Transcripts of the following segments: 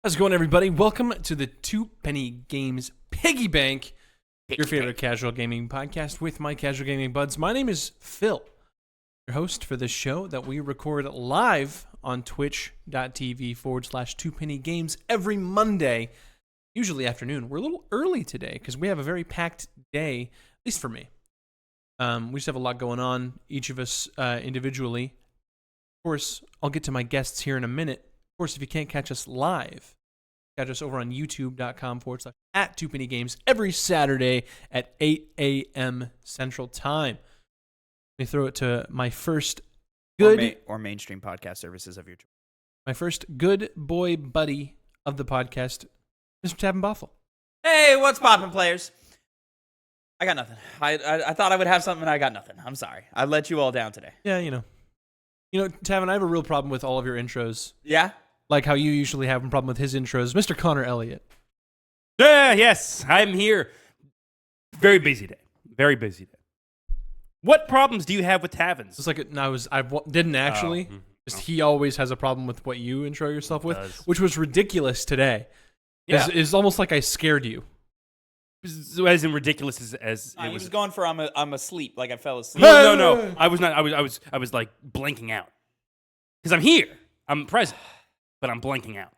How's it going, everybody? Welcome to the TwoPennyGames Piggy Bank, your favorite casual gaming podcast with my casual gaming buds. My name is Phil, your host for this show that we record live on twitch.tv/TwoPennyGames every Monday, usually afternoon. We're a little early today because we have a very packed day, at least for me. We just have a lot going on, each of us individually. Of course, I'll get to my guests here in a minute. Of course, if you can't catch us live, catch us over on youtube.com/@TwoPennyGames every Saturday at 8 a.m. Central Time. Let me throw it to my first good... Or mainstream podcast services of your choice. My first good boy buddy of the podcast, Mr. Tavin Bothel. Hey, what's poppin', players? I got nothing. I thought I would have something, and I got nothing. I'm sorry. I let you all down today. Yeah, you know, Tavin, I have a real problem with all of your intros. Yeah? Like how you usually have a problem with his intros. Mr. Connor Elliott. Yes, I'm here. Very busy day. Very busy day. What problems do you have with Tavin's? It's like I didn't actually. Just he always has a problem with what you intro yourself with, which was ridiculous today. Yeah. It's almost like I scared you. As in ridiculous as I it was was. going for I'm asleep, like I fell asleep. No. I was not. I was like blanking out because I'm here. I'm present, but I'm blanking out.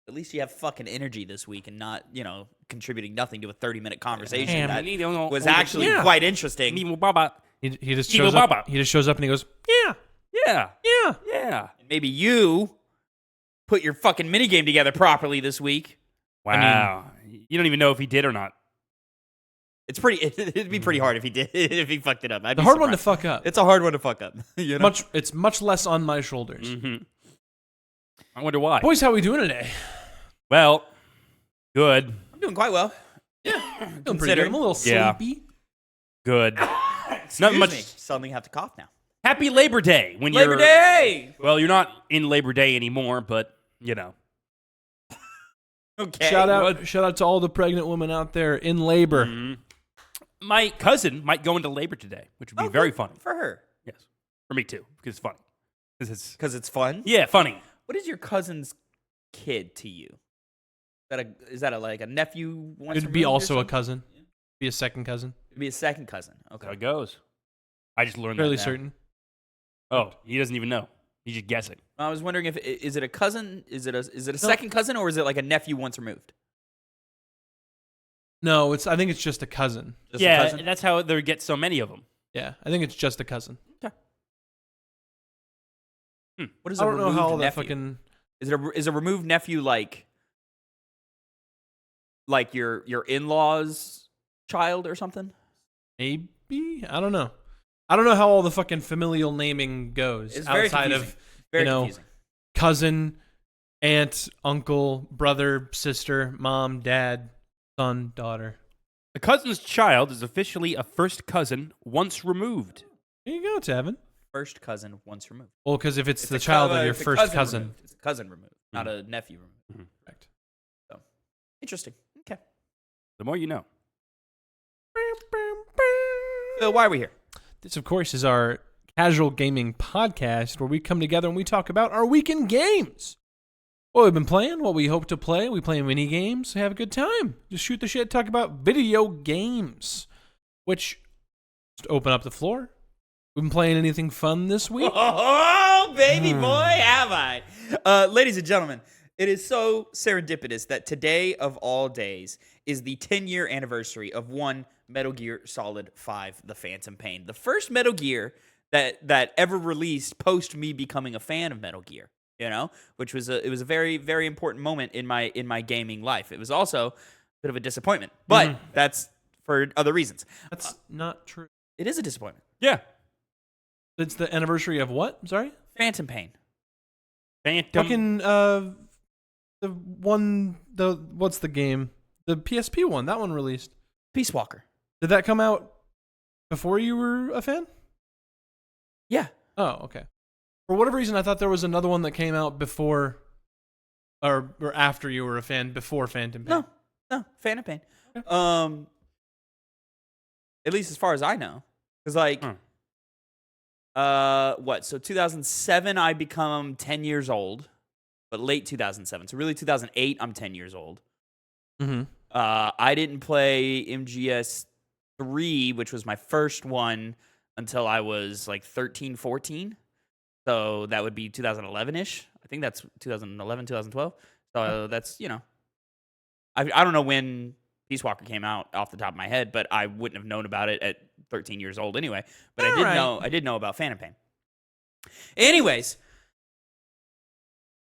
At least you have fucking energy this week and not, contributing nothing to a 30-minute conversation Damn. that was actually quite interesting. He just shows up. He just shows up and he goes, Yeah. And maybe you put your fucking minigame together properly this week. Wow. You don't even know if he did or not. It's it'd be pretty hard if he did, if he fucked it up. The hard one to fuck up. It's a hard one to fuck up. It's much less on my shoulders. Mm-hmm. I wonder why. Boys, how are we doing today? Well, good. I'm doing quite well. Doing pretty good. I'm a little sleepy. Good. Not much. Suddenly have to cough now. Happy Labor Day. Labor Day! Well, you're not in Labor Day anymore, but, Okay. Shout out to all the pregnant women out there in labor. Mm-hmm. My cousin might go into labor today, which would be very funny. For her. Yes. For me, too, because it's funny. Because it's fun? Yeah, funny. What is your cousin's kid to you? Is that like a nephew? It'd be also a cousin. Yeah. Be a second cousin. It'd be a second cousin. Okay. That's how it goes. I just learned Fairly that now. certain. Oh, he doesn't even know. He's just guessing. I was wondering is it a cousin? Is it a second cousin, or is it like a nephew once removed? No, I think it's just a cousin. Just a cousin? That's how they get so many of them. Yeah, I think it's just a cousin. Okay. What is I a don't know removed how all that nephew? fucking... Is a removed nephew like your in-laws' child or something? Maybe? I don't know. I don't know how all the fucking familial naming goes. It's very outside confusing. of Very confusing. cousin, aunt, uncle, brother, sister, mom, dad, son, daughter. A cousin's child is officially a first cousin once removed. There you go, Tavin. First cousin once removed. Well, because if it's the child of your first cousin. Removed. It's a cousin removed, not a nephew removed. Mm-hmm. Correct. So, interesting. Okay. The more you know. Phil, why are we here? This, of course, is our casual gaming podcast where we come together and we talk about our weekend games. What we've been playing, what we hope to play. We play mini games, have a good time. Just shoot the shit, talk about video games. Which, just open up the floor. We've been playing anything fun this week? Oh, baby boy, have I. Ladies and gentlemen, it is so serendipitous that today of all days is the 10-year anniversary of one Metal Gear Solid 5, The Phantom Pain. The first Metal Gear that ever released post me becoming a fan of Metal Gear, which was a very, very important moment in my gaming life. It was also a bit of a disappointment, but that's for other reasons. That's not true. It is a disappointment. Yeah. It's the anniversary of what? I'm sorry? Phantom Pain. Fucking, what's the game? The PSP one. That one released. Peace Walker. Did that come out before you were a fan? Yeah. Oh, okay. For whatever reason, I thought there was another one that came out before or after you were a fan, before Phantom Pain. No, Phantom Pain. Okay. At least as far as I know. Because, So 2007, I become 10 years old. but late 2007. So really 2008, I'm 10 years old. Mm-hmm. I didn't play MGS3, which was my first one, until I was like 13, 14. So that would be 2011-ish. I think that's 2011, 2012. So that's, I don't know when Peace Walker came out off the top of my head, but I wouldn't have known about it at 13 years old anyway. But I did know about Phantom Pain. Anyways,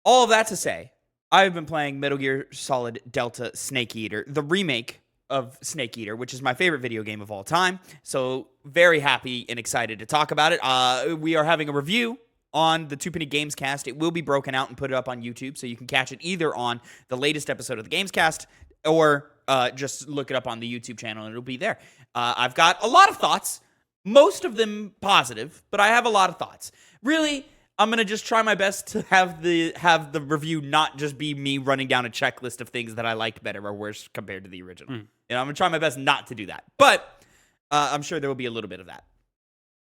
all of that to say, I've been playing Metal Gear Solid Delta Snake Eater, the remake of Snake Eater, which is my favorite video game of all time. So very happy and excited to talk about it. We are having a review on the TwoPennyGames cast. It will be broken out and put up on YouTube, so you can catch it either on the latest episode of the Games cast or just look it up on the YouTube channel and it'll be there. I've got a lot of thoughts, most of them positive, but I have a lot of thoughts. Really, I'm going to just try my best to have the review not just be me running down a checklist of things that I liked better or worse compared to the original. I'm going to try my best not to do that. But I'm sure there will be a little bit of that.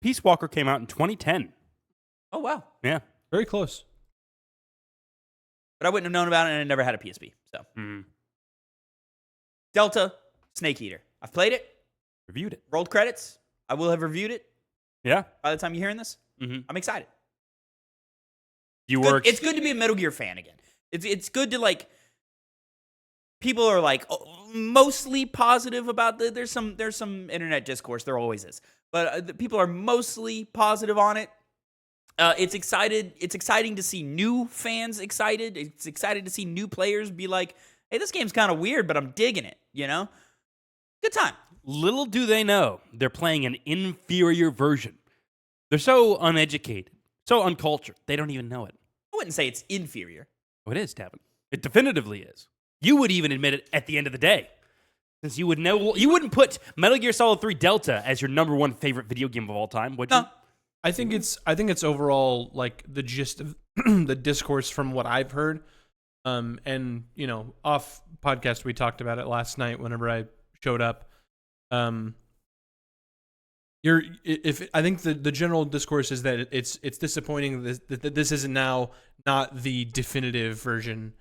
Peace Walker came out in 2010. Oh, wow. Yeah. Very close. But I wouldn't have known about it, and I never had a PSP. So, Delta Snake Eater. I've played it. Reviewed it. Rolled credits. I will have reviewed it. Yeah. By the time you're hearing this, I'm excited. It's good to be a Metal Gear fan again. It's good to, like, people are like mostly positive about there's some internet discourse, there always is, but people are mostly positive on it. It's exciting to see new fans excited. It's exciting to see new players be like, hey, this game's kind of weird, but I'm digging it, Good time. Little do they know, they're playing an inferior version. They're so uneducated, so uncultured, they don't even know it. I wouldn't say it's inferior. Oh, it is, Tavin. It definitively is. You would even admit it at the end of the day. Since you would know, you wouldn't put Metal Gear Solid 3 Delta as your number one favorite video game of all time, would you? No. I think it's overall like the gist of the discourse from what I've heard. And off podcast we talked about it last night whenever I showed up. I think the general discourse is that it's disappointing that this is now not the definitive version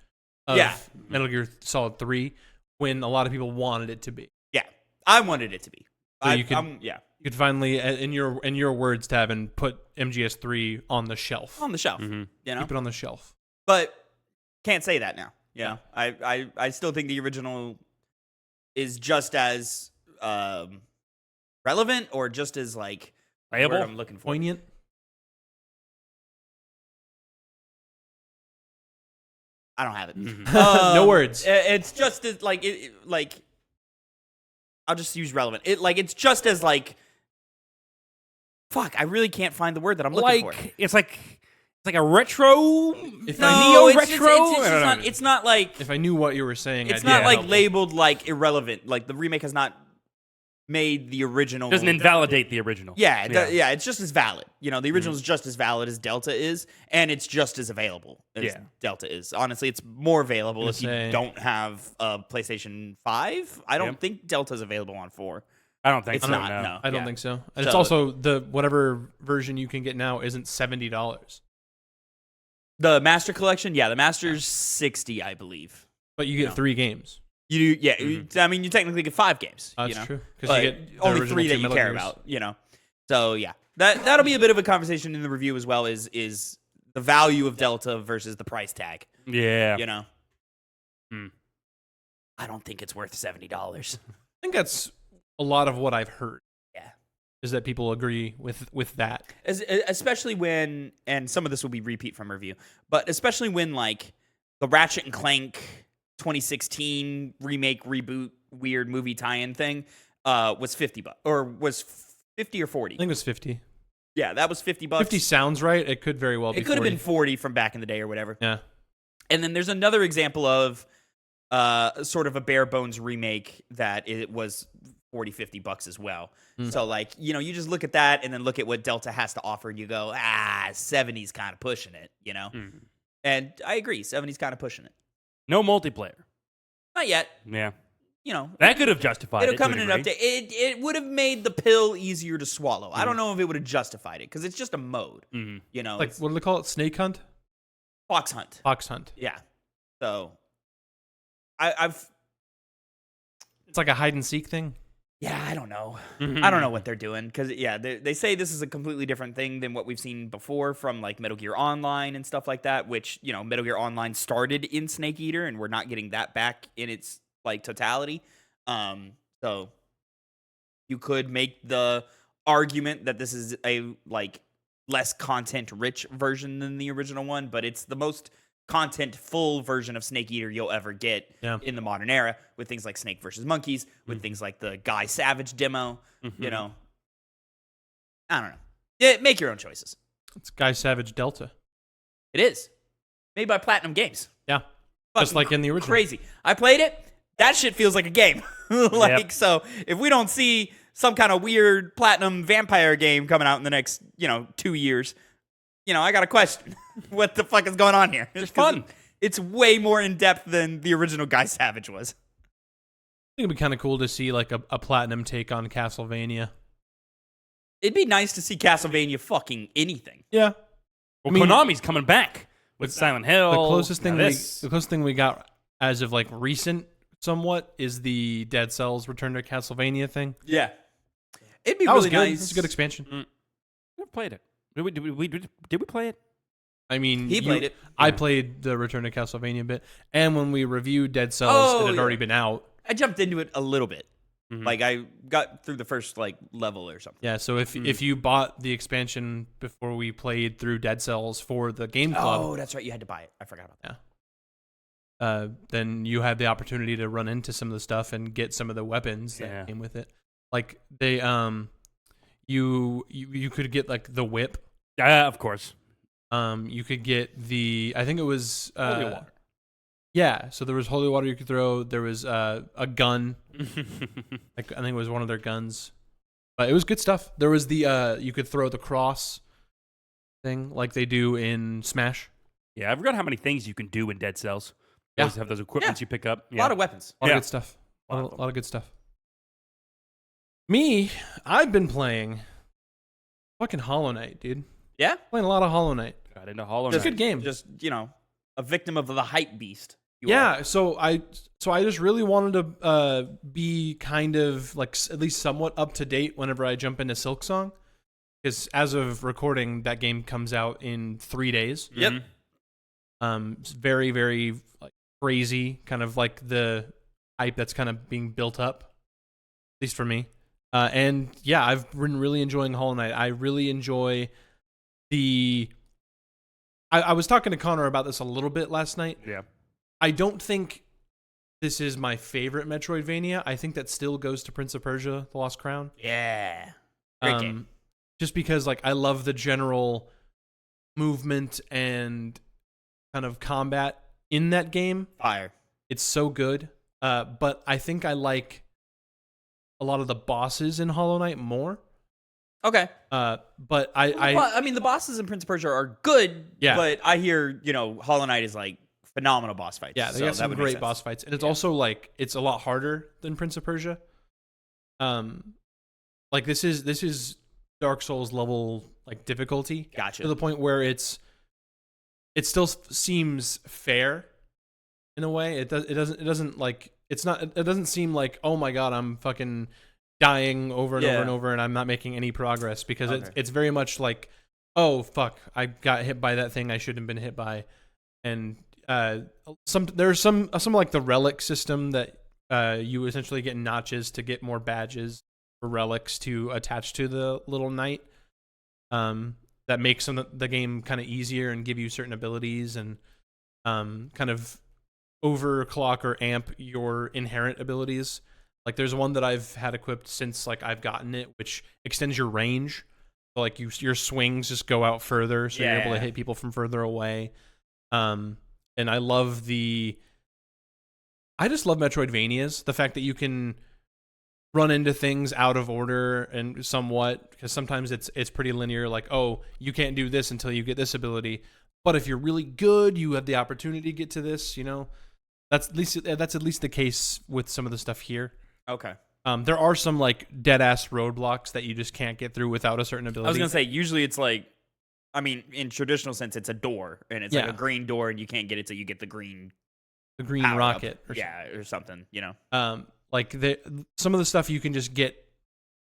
of Metal Gear Solid 3 when a lot of people wanted it to be. Yeah, I wanted it to be. So you could finally, in your words, Tavin, put MGS3 on the shelf. On the shelf, Keep it on the shelf. But can't say that now. I still think the original is just as relevant or just as like playable. Word I'm looking for. Poignant. I don't have it. No words. It's just as like I'll just use relevant. It's just as like. Fuck! I really can't find the word that I'm looking for. It's like a retro. It's not like. If I knew what you were saying, it's not like labeled like irrelevant. Like the remake has not made the original. Doesn't invalidate the original. Yeah, it's just as valid. The original is just as valid as Delta is, and it's just as available as Delta is. Honestly, it's more available if you don't have a PlayStation 5. I don't think Delta's available on 4. I don't think it's so. not. No, I don't think so. And it's also the whatever version you can get now isn't $70. The Master Collection, the Master's $60, I believe. But you get 3 games. You do, I mean, you technically get 5 games. That's true. Because you get only 3 that you care about. So that'll be a bit of a conversation in the review as well. Is the value of Delta versus the price tag? Yeah. I don't think it's worth $70. I think that's a lot of what I've heard. Yeah, is that people agree with that, especially when, and some of this will be repeat from review, but especially when like the Ratchet and Clank 2016 remake reboot weird movie tie-in thing was $50 or was 50 or 40. I think it was 50. Yeah, that was $50. 50 sounds right. It could very well be. It could have been 40 from back in the day or whatever. Yeah. And then there's another example of sort of a bare bones remake that it was $40-$50 as well. So like, you just look at that and then look at what Delta has to offer and you go, 70's kind of pushing it, And I agree, 70's kind of pushing it. No multiplayer. Not yet. Yeah. That could have justified it. It'll come in an update. It would have made the pill easier to swallow. I don't know if it would have justified it because it's just a mode. Like, what do they call it? Snake Hunt? Fox Hunt. Fox Hunt. Yeah. So I've It's like a hide and seek thing. yeah, I don't know. Mhm. I don't know what they're doing because yeah, they say this is a completely different thing than what we've seen before from like Metal Gear Online and stuff like that. Which Metal Gear Online started in Snake Eater, and we're not getting that back in its like totality. So you could make the argument that this is a like less content rich version than the original one, but it's the most content full version of Snake Eater you'll ever get in the modern era, with things like Snake versus Monkeys, with things like the Guy Savage demo. I don't know. Yeah, make your own choices. It's Guy Savage Delta. It is made by Platinum Games. Yeah. Just Fucking like in the original. Crazy. I played it. That shit feels like a game. So if we don't see some kind of weird Platinum vampire game coming out in the next, 2 years, I got a question. What the fuck is going on here? It's fun. It's way more in depth than the original Guy Savage was. I think it'd be kind of cool to see like a Platinum take on Castlevania. It'd be nice to see Castlevania fucking anything. Yeah. Well, Konami's coming back with Silent Hill. The closest now thing we got as of like recent somewhat is the Dead Cells Return to Castlevania thing. Yeah. It'd be That was really good. nice. It's a good expansion. Never played it. Did we play it? I mean, He played it. I played the Return to Castlevania bit, and when we reviewed Dead Cells, it had already been out. I jumped into it a little bit. Like I got through the first like level or something. Yeah, so if you bought the expansion before we played through Dead Cells for the game club, Oh, that's right. You had to buy it. I forgot about that. then you had the opportunity to run into some of the stuff and get some of the weapons that came with it. Like they you could get like the whip. Of course. You could get I think it was Holy water. Yeah, so there was holy water you could throw. There was a gun. I think it was one of their guns. But it was good stuff. There was you could throw the cross thing like they do in Smash. Yeah, I forgot how many things you can do in Dead Cells. You always have those equipments you pick up. A lot of weapons. A lot of good stuff. A lot of good stuff. Me, I've been playing fucking Hollow Knight, dude. Yeah? Playing a lot of Hollow Knight. Got into Hollow It's a Knight. good game. Just, a victim of the hype beast. Yeah, so I just really wanted to be kind of like at least somewhat up to date whenever I jump into Silksong, because as of recording, that game comes out in 3 days. Yep. It's very, very like crazy, kind of like the hype that's kind of being built up, at least for me. And yeah, I've been really enjoying Hollow Knight. I really enjoy I was talking to Connor about this a little bit last night. Yeah. I don't think this is my favorite Metroidvania. I think that still goes to Prince of Persia: The Lost Crown. Yeah. Great game. Just because like I love the general movement and kind of combat in that game. Fire. It's so good. But I think I like a lot of the bosses in Hollow Knight more. Okay. But I mean, the bosses in Prince of Persia are good. Yeah. But I hear, Hollow Knight is like phenomenal boss fights. yeah, they so got that some would make great sense. boss fights, and it's also like it's a lot harder than Prince of Persia. Like this is Dark Souls level like difficulty. Gotcha. To the point where it still seems fair in a way. It doesn't seem like, oh my god, I'm fucking dying over and over and over and I'm not making any progress, because it's very much like, oh fuck, I got hit by that thing I shouldn't have been hit by. And there's some like the relic system that you essentially get notches to get more badges or relics to attach to the little knight, that makes the game kind of easier and give you certain abilities and kind of overclock or amp your inherent abilities. Like there's one that I've had equipped since like I've gotten it, which extends your range. So like your swings just go out further, so you're able to hit people from further away. And I just love Metroidvanias. The fact that you can run into things out of order and somewhat, because sometimes it's pretty linear. Like, oh, you can't do this until you get this ability. But if you're really good, you have the opportunity to get to this. That's at least the case with some of the stuff here. Okay. There are some like dead ass roadblocks that you just can't get through without a certain ability. I was gonna say usually it's like I mean, in traditional sense, it's a door, and it's like a green door, and you can't get it till you get the green rocket, or something. Like some of the stuff you can just get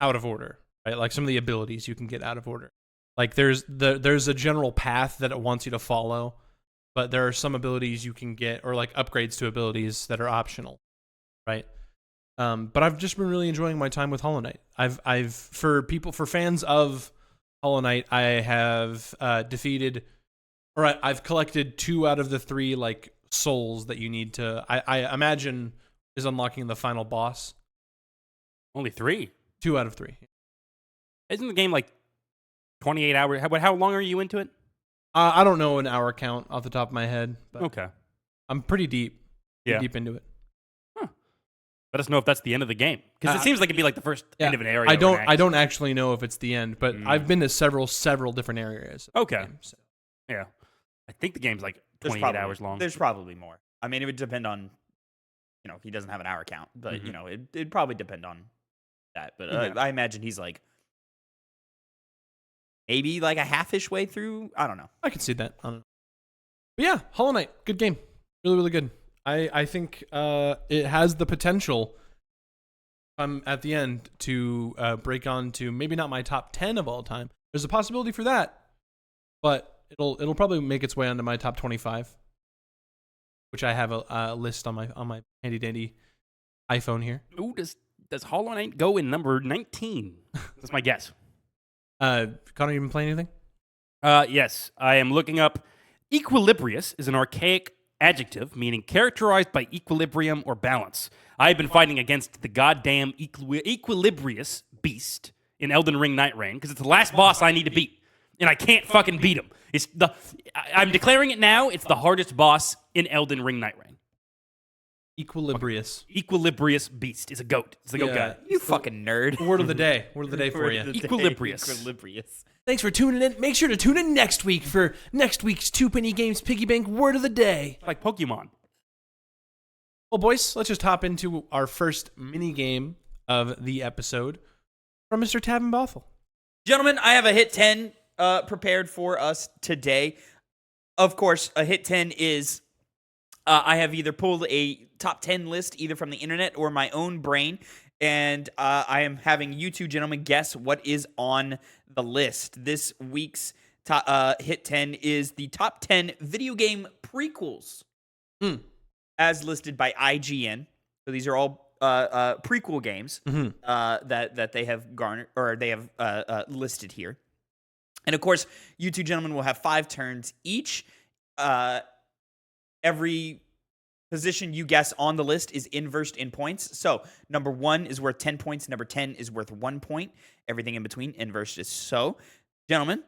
out of order, right? Like some of the abilities you can get out of order. Like there's a general path that it wants you to follow, but there are some abilities you can get, or like upgrades to abilities that are optional, right? But I've just been really enjoying my time with Hollow Knight. For fans of Hollow Knight, I have defeated, or I've collected 2 out of the 3 like souls that you need to. I imagine is unlocking the final boss. Only 3. 2 out of 3. Isn't the game like 28 hours? How long are you into it? I don't know an hour count off the top of my head, but okay, I'm pretty deep into it. Let us know if that's the end of the game, because it seems like it'd be like the first end of an area. I don't actually know if it's the end, but I've been to several different areas. Okay, yeah, I think the game's like 28 hours long. There's probably more. I mean, it would depend on, he doesn't have an hour count, but it'd probably depend on that. But I imagine he's like maybe like a half-ish way through. I don't know. I can see that. I don't know. But yeah, Hollow Knight, good game, really really good. I think it has the potential, at the end, to break on to maybe not my top 10 of all time. There's a possibility for that, but it'll probably make its way onto my top 25, which I have a list on my handy dandy iPhone here. Ooh, does Hollow Knight go in number 19? That's my guess. Connor, you been playing anything? Yes, I am looking up. Equilibrious is an archaic adjective meaning characterized by equilibrium or balance. I have been fighting against the goddamn equilibrious beast in Elden Ring Night Rain because it's the last boss I need to beat, and I can't fucking beat him. I'm declaring it now. It's the hardest boss in Elden Ring Night Rain. Equilibrious beast is a goat. It's the goat guy. You fucking nerd. Word of the day. Word of the day for you. Equilibrious. Thanks for tuning in. Make sure to tune in next week for next week's TwoPennyGames Piggy Bank Word of the Day. Like Pokemon. Well, boys, let's just hop into our first mini game of the episode from Mr. Tavin Bothel. Gentlemen, I have a hit 10 prepared for us today. Of course, a hit 10 is I have either pulled a top 10 list either from the internet or my own brain, and I am having you two gentlemen guess what is on the list. This week's hit 10 is the top 10 video game prequels as listed by IGN. So these are all prequel games that they have garnered, or they have listed here. And of course, you two gentlemen will have 5 turns each. Every position you guess on the list is inversed in points. So number 1 is worth 10 points. Number 10 is worth 1 point. Everything in between inversed is so. Gentlemen.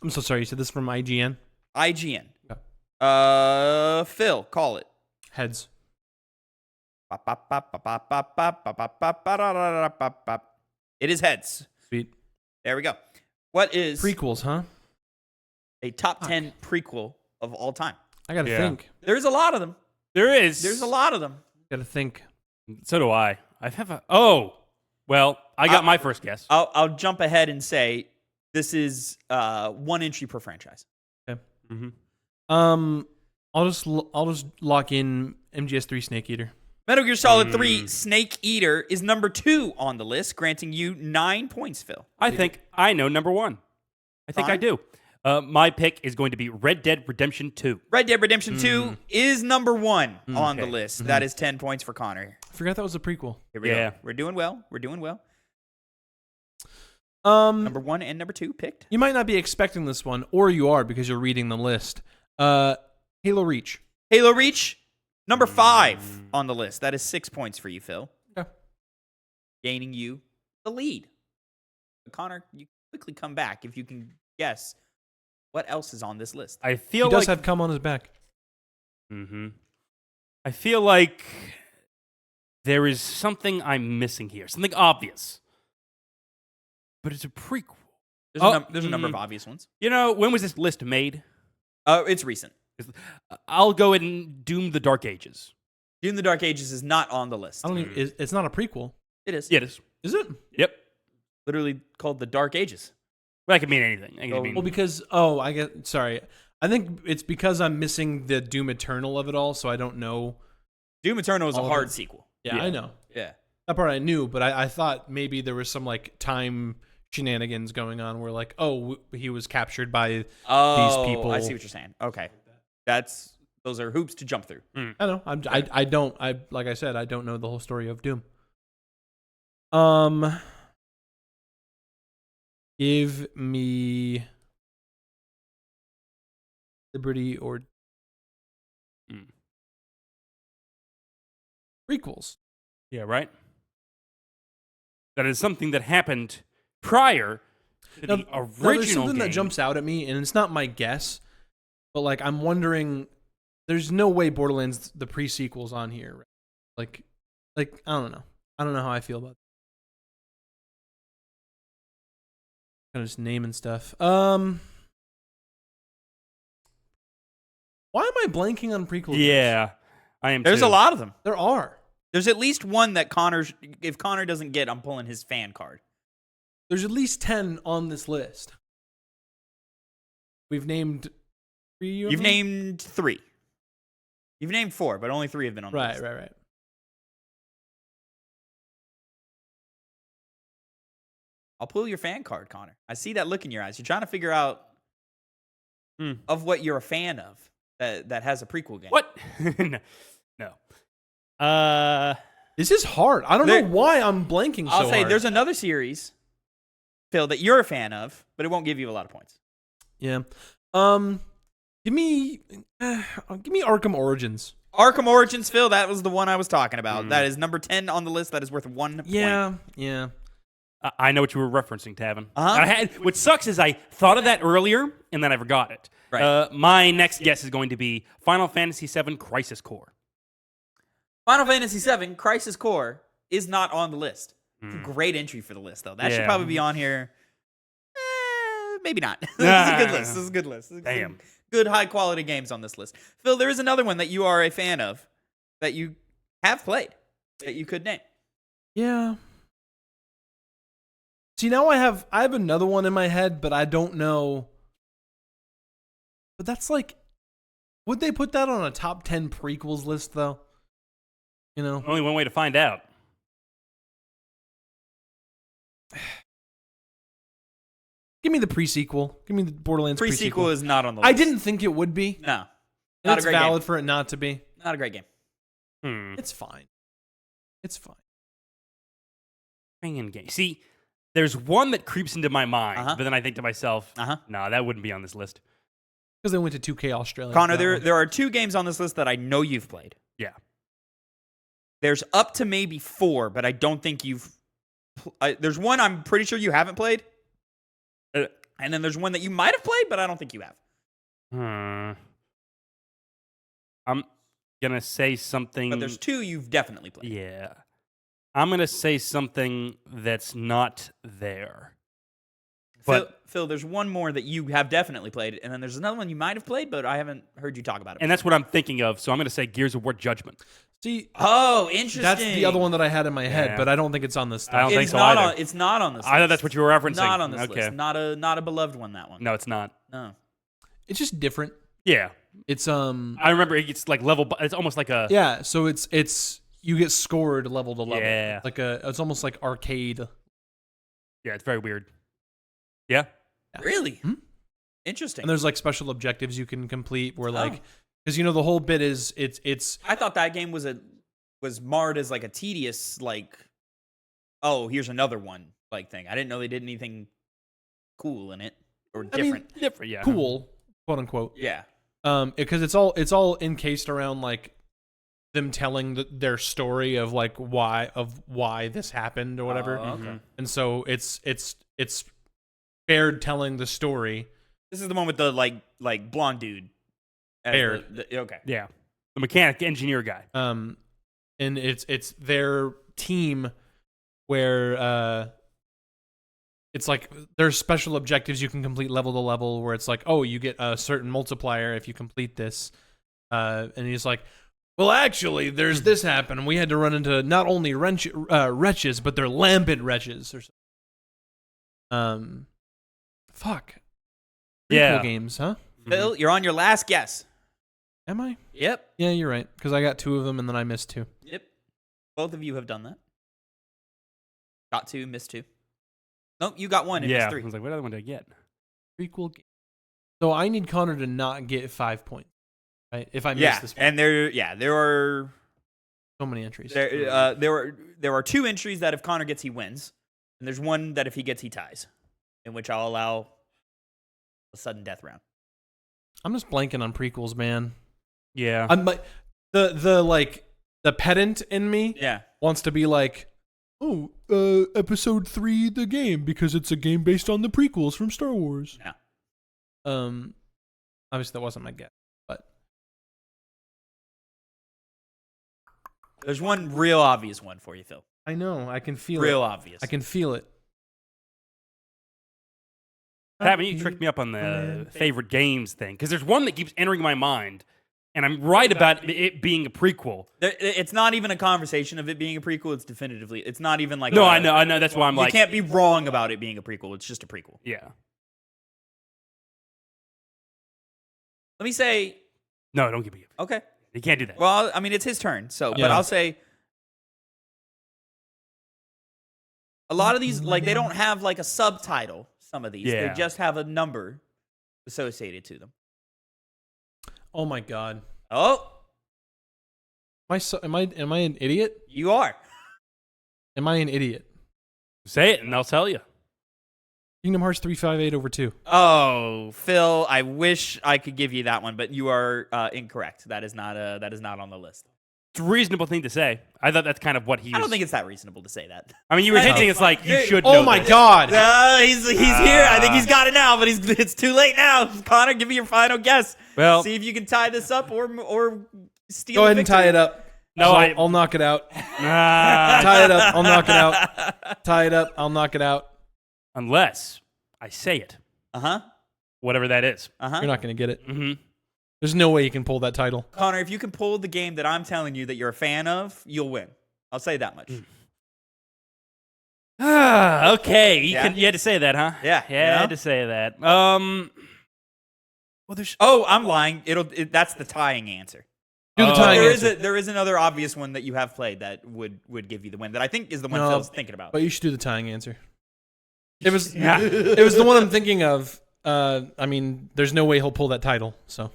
I'm so sorry. You said this from IGN? IGN. Okay. Phil, call it. Heads. It is heads. Sweet. There we go. What is prequels, huh? A top 10 prequel of all time? I gotta think. There's a lot of them. There's a lot of them. Gotta think. So do I. I got my first guess. I'll jump ahead and say this is 1 entry per franchise. Okay. I'll just lock in MGS3 Snake Eater. Metal Gear Solid 3 Snake Eater is number 2 on the list, granting you 9 points, Phil. I think I know number 1. I think I do. My pick is going to be Red Dead Redemption 2. Red Dead Redemption 2 is number 1 on the list. That is 10 points for Connor. I forgot that was a prequel. Here we go. We're doing well. Number 1 and number 2 picked. You might not be expecting this one, or you are because you're reading the list. Halo Reach. Halo Reach, number 5 on the list. That is 6 points for you, Phil. Okay. Gaining you the lead. Connor, you quickly come back if you can guess what else is on this list. I feel he does have cum on his back. I feel like there is something I'm missing here. Something obvious. But it's a prequel. There's a number of obvious ones. When was this list made? It's recent. I'll go ahead and Doom the Dark Ages. Doom the Dark Ages is not on the list. It's not a prequel. It is. Yeah, it is. Is it? Yep. Literally called the Dark Ages. That could mean anything. It could mean, Well, because sorry. I think it's because I'm missing the Doom Eternal of it all, so I don't know. Doom Eternal is a All of hard it. sequel. Yeah, I know. Yeah. That part I knew, but I thought maybe there was some like time shenanigans going on where like, he was captured by these people. I see what you're saying. Okay. Those are hoops to jump through. I know. I like I said, I don't know the whole story of Doom. Give me Liberty or prequels. yeah, right? That is something that happened prior to the Now, original there's something game. that jumps out at me, and it's not my guess, but like I'm wondering, there's no way Borderlands the pre-sequel's on here. Like I don't know. I don't know how I feel about it. Kind of just naming stuff. Why am I blanking on prequels? Yeah, I am. There's too. a lot of them. There are. There's at least one that if Connor doesn't get, I'm pulling his fan card. There's at least 10 on this list. We've named 3. You've named 3. You've named 4, but only 3 have been on the list. Right. I'll pull your fan card, Connor. I see that look in your eyes. You're trying to figure out of what you're a fan of that has a prequel game. What? No. This is hard. I don't know why I'm blanking so I'll say hard. there's another series, Phil, that you're a fan of, but it won't give you a lot of points. Yeah. Give me Arkham Origins. Arkham Origins, Phil, that was the one I was talking about. That is number 10 on the list. That is worth 1 point. Yeah. I know what you were referencing, Tavin. Uh-huh. What sucks is I thought of that earlier, and then I forgot it. Right. My next guess is going to be Final Fantasy VII Crisis Core. Final Fantasy VII Crisis Core is not on the list. It's a great entry for the list, though. That should probably be on here. Maybe not. This is a good list. This is a good list. Damn. Good high-quality games on this list. Phil, there is another one that you are a fan of that you have played that you could name. Yeah. See, now I have another one in my head, but I don't know. But that's like, would they put that on a top 10 prequels list, though? You know? Only one way to find out. Give me the pre-sequel. Give me the Borderlands Pre-sequel is not on the list. I didn't think it would be. No. And it's valid for it not to be. Not a great game. It's fine. It's fine. Banging game. See, there's one that creeps into my mind, but then I think to myself, no, that wouldn't be on this list. Because they went to 2K Australia. Connor, there are 2 games on this list that I know you've played. Yeah. There's up to maybe 4, but I don't think you've... there's one I'm pretty sure you haven't played. And then there's one that you might have played, but I don't think you have. I'm going to say something... But there's 2 you've definitely played. Yeah. I'm going to say something that's not there. But Phil, there's one more that you have definitely played, and then there's another one you might have played, but I haven't heard you talk about it. And that's what I'm thinking of, so I'm going to say Gears of War Judgment. See, oh, interesting. That's the other one that I had in my head, Yeah. but I don't think it's on this. I don't think so not either. It's not on this list. I thought that's what you were referencing. Not on this Okay. list. Not a beloved one, that one. No, it's not. No. It's just different. Yeah. It's I remember it's like level. It's almost like a. Yeah, so it's you get scored level to level. Yeah. It's almost like arcade. Yeah, it's very weird. Yeah. Really? Interesting. And there's like special objectives you can complete where like because the whole bit is it's I thought that game was marred as like a tedious like, oh, here's another one like thing. I didn't know they did anything cool in it or different. Different, yeah. cool, quote unquote. Yeah. Because it's all encased around like them telling their story of like why this happened or whatever. Oh, okay. And so it's Baird telling the story. This is the one with the like blonde dude. Baird. Okay. Yeah. The mechanic engineer guy. And it's their team where it's like there's special objectives you can complete level to level where it's like, oh, you get a certain multiplier if you complete this. And he's like, well, actually, there's this happen, and we had to run into not only wretches, but they're lambent wretches or something. Fuck. Yeah. Prequel games, huh? Phil, you're on your last guess. Am I? Yep. Yeah, you're right. Because I got 2 of them and then I missed 2. Yep. Both of you have done that. Got 2, missed 2. Nope, you got 1 and Yeah. missed I 3. was like, what other one did I get? Prequel game. So I need Connor to not get 5 points, right? If I miss this one. And there are So many entries. there are 2 entries that if Connor gets, he wins, and there's 1 that if he gets, he ties, in which I'll allow a sudden death round. I'm just blanking on prequels, man. Yeah. I'm like the pedant in me Yeah. wants to be like, oh, episode 3, the game, because it's a game based on the prequels from Star Wars. Yeah. Obviously that wasn't my guess, but There's one real obvious one for you, Phil. I know I can feel Real it. obvious. I can feel it. Tavin, you tricked me up on the favorite games thing because there's one that keeps entering my mind, and I'm right about it being a prequel. It's not even a conversation of it being a prequel. It's definitively. It's not even like. No, I know. That's why I'm You like, can't be wrong about it being a prequel. It's just a prequel. yeah. Let me say. No, don't give me. Okay. You can't do that. Well, I mean, it's his turn. So, Yeah. but I'll say. A lot of these, like, they don't have like a subtitle. Some of these, Yeah. they just have a number associated to them. Oh my god. Oh, Am I an idiot? you are. Am I an idiot? Say it, and I'll tell you. Kingdom Hearts 358/2. Oh, Phil, I wish I could give you that one, but you are incorrect. That is not on the list. It's a reasonable thing to say. I thought that's kind of what he. I don't was- think it's that reasonable to say that. I mean, you were hinting. It's like you should. Oh know my this. god. He's here. I think he's got it now, but it's too late now. Connor, give me your final guess. Well- see if you can tie this up or steal. Go ahead and tie it up. No, I'll knock it out. Ah, Tie it up. I'll knock it out. Tie it up. I'll knock it out. unless I say it, whatever that is. You're not going to get it. Mm-hmm. There's no way you can pull that title. Connor, if you can pull the game that I'm telling you that you're a fan of, you'll win. I'll say that much. Okay, you had to say that, huh? Yeah, you you know? had to say that. Well, there's. Oh, I'm lying. That's the tying answer. Do the tying There answer. there is another obvious one that you have played that would give you the win that I think is the one No, Phil's thinking about. But you should do the tying answer. It was it was the one I'm thinking of. I mean, there's no way he'll pull that title. So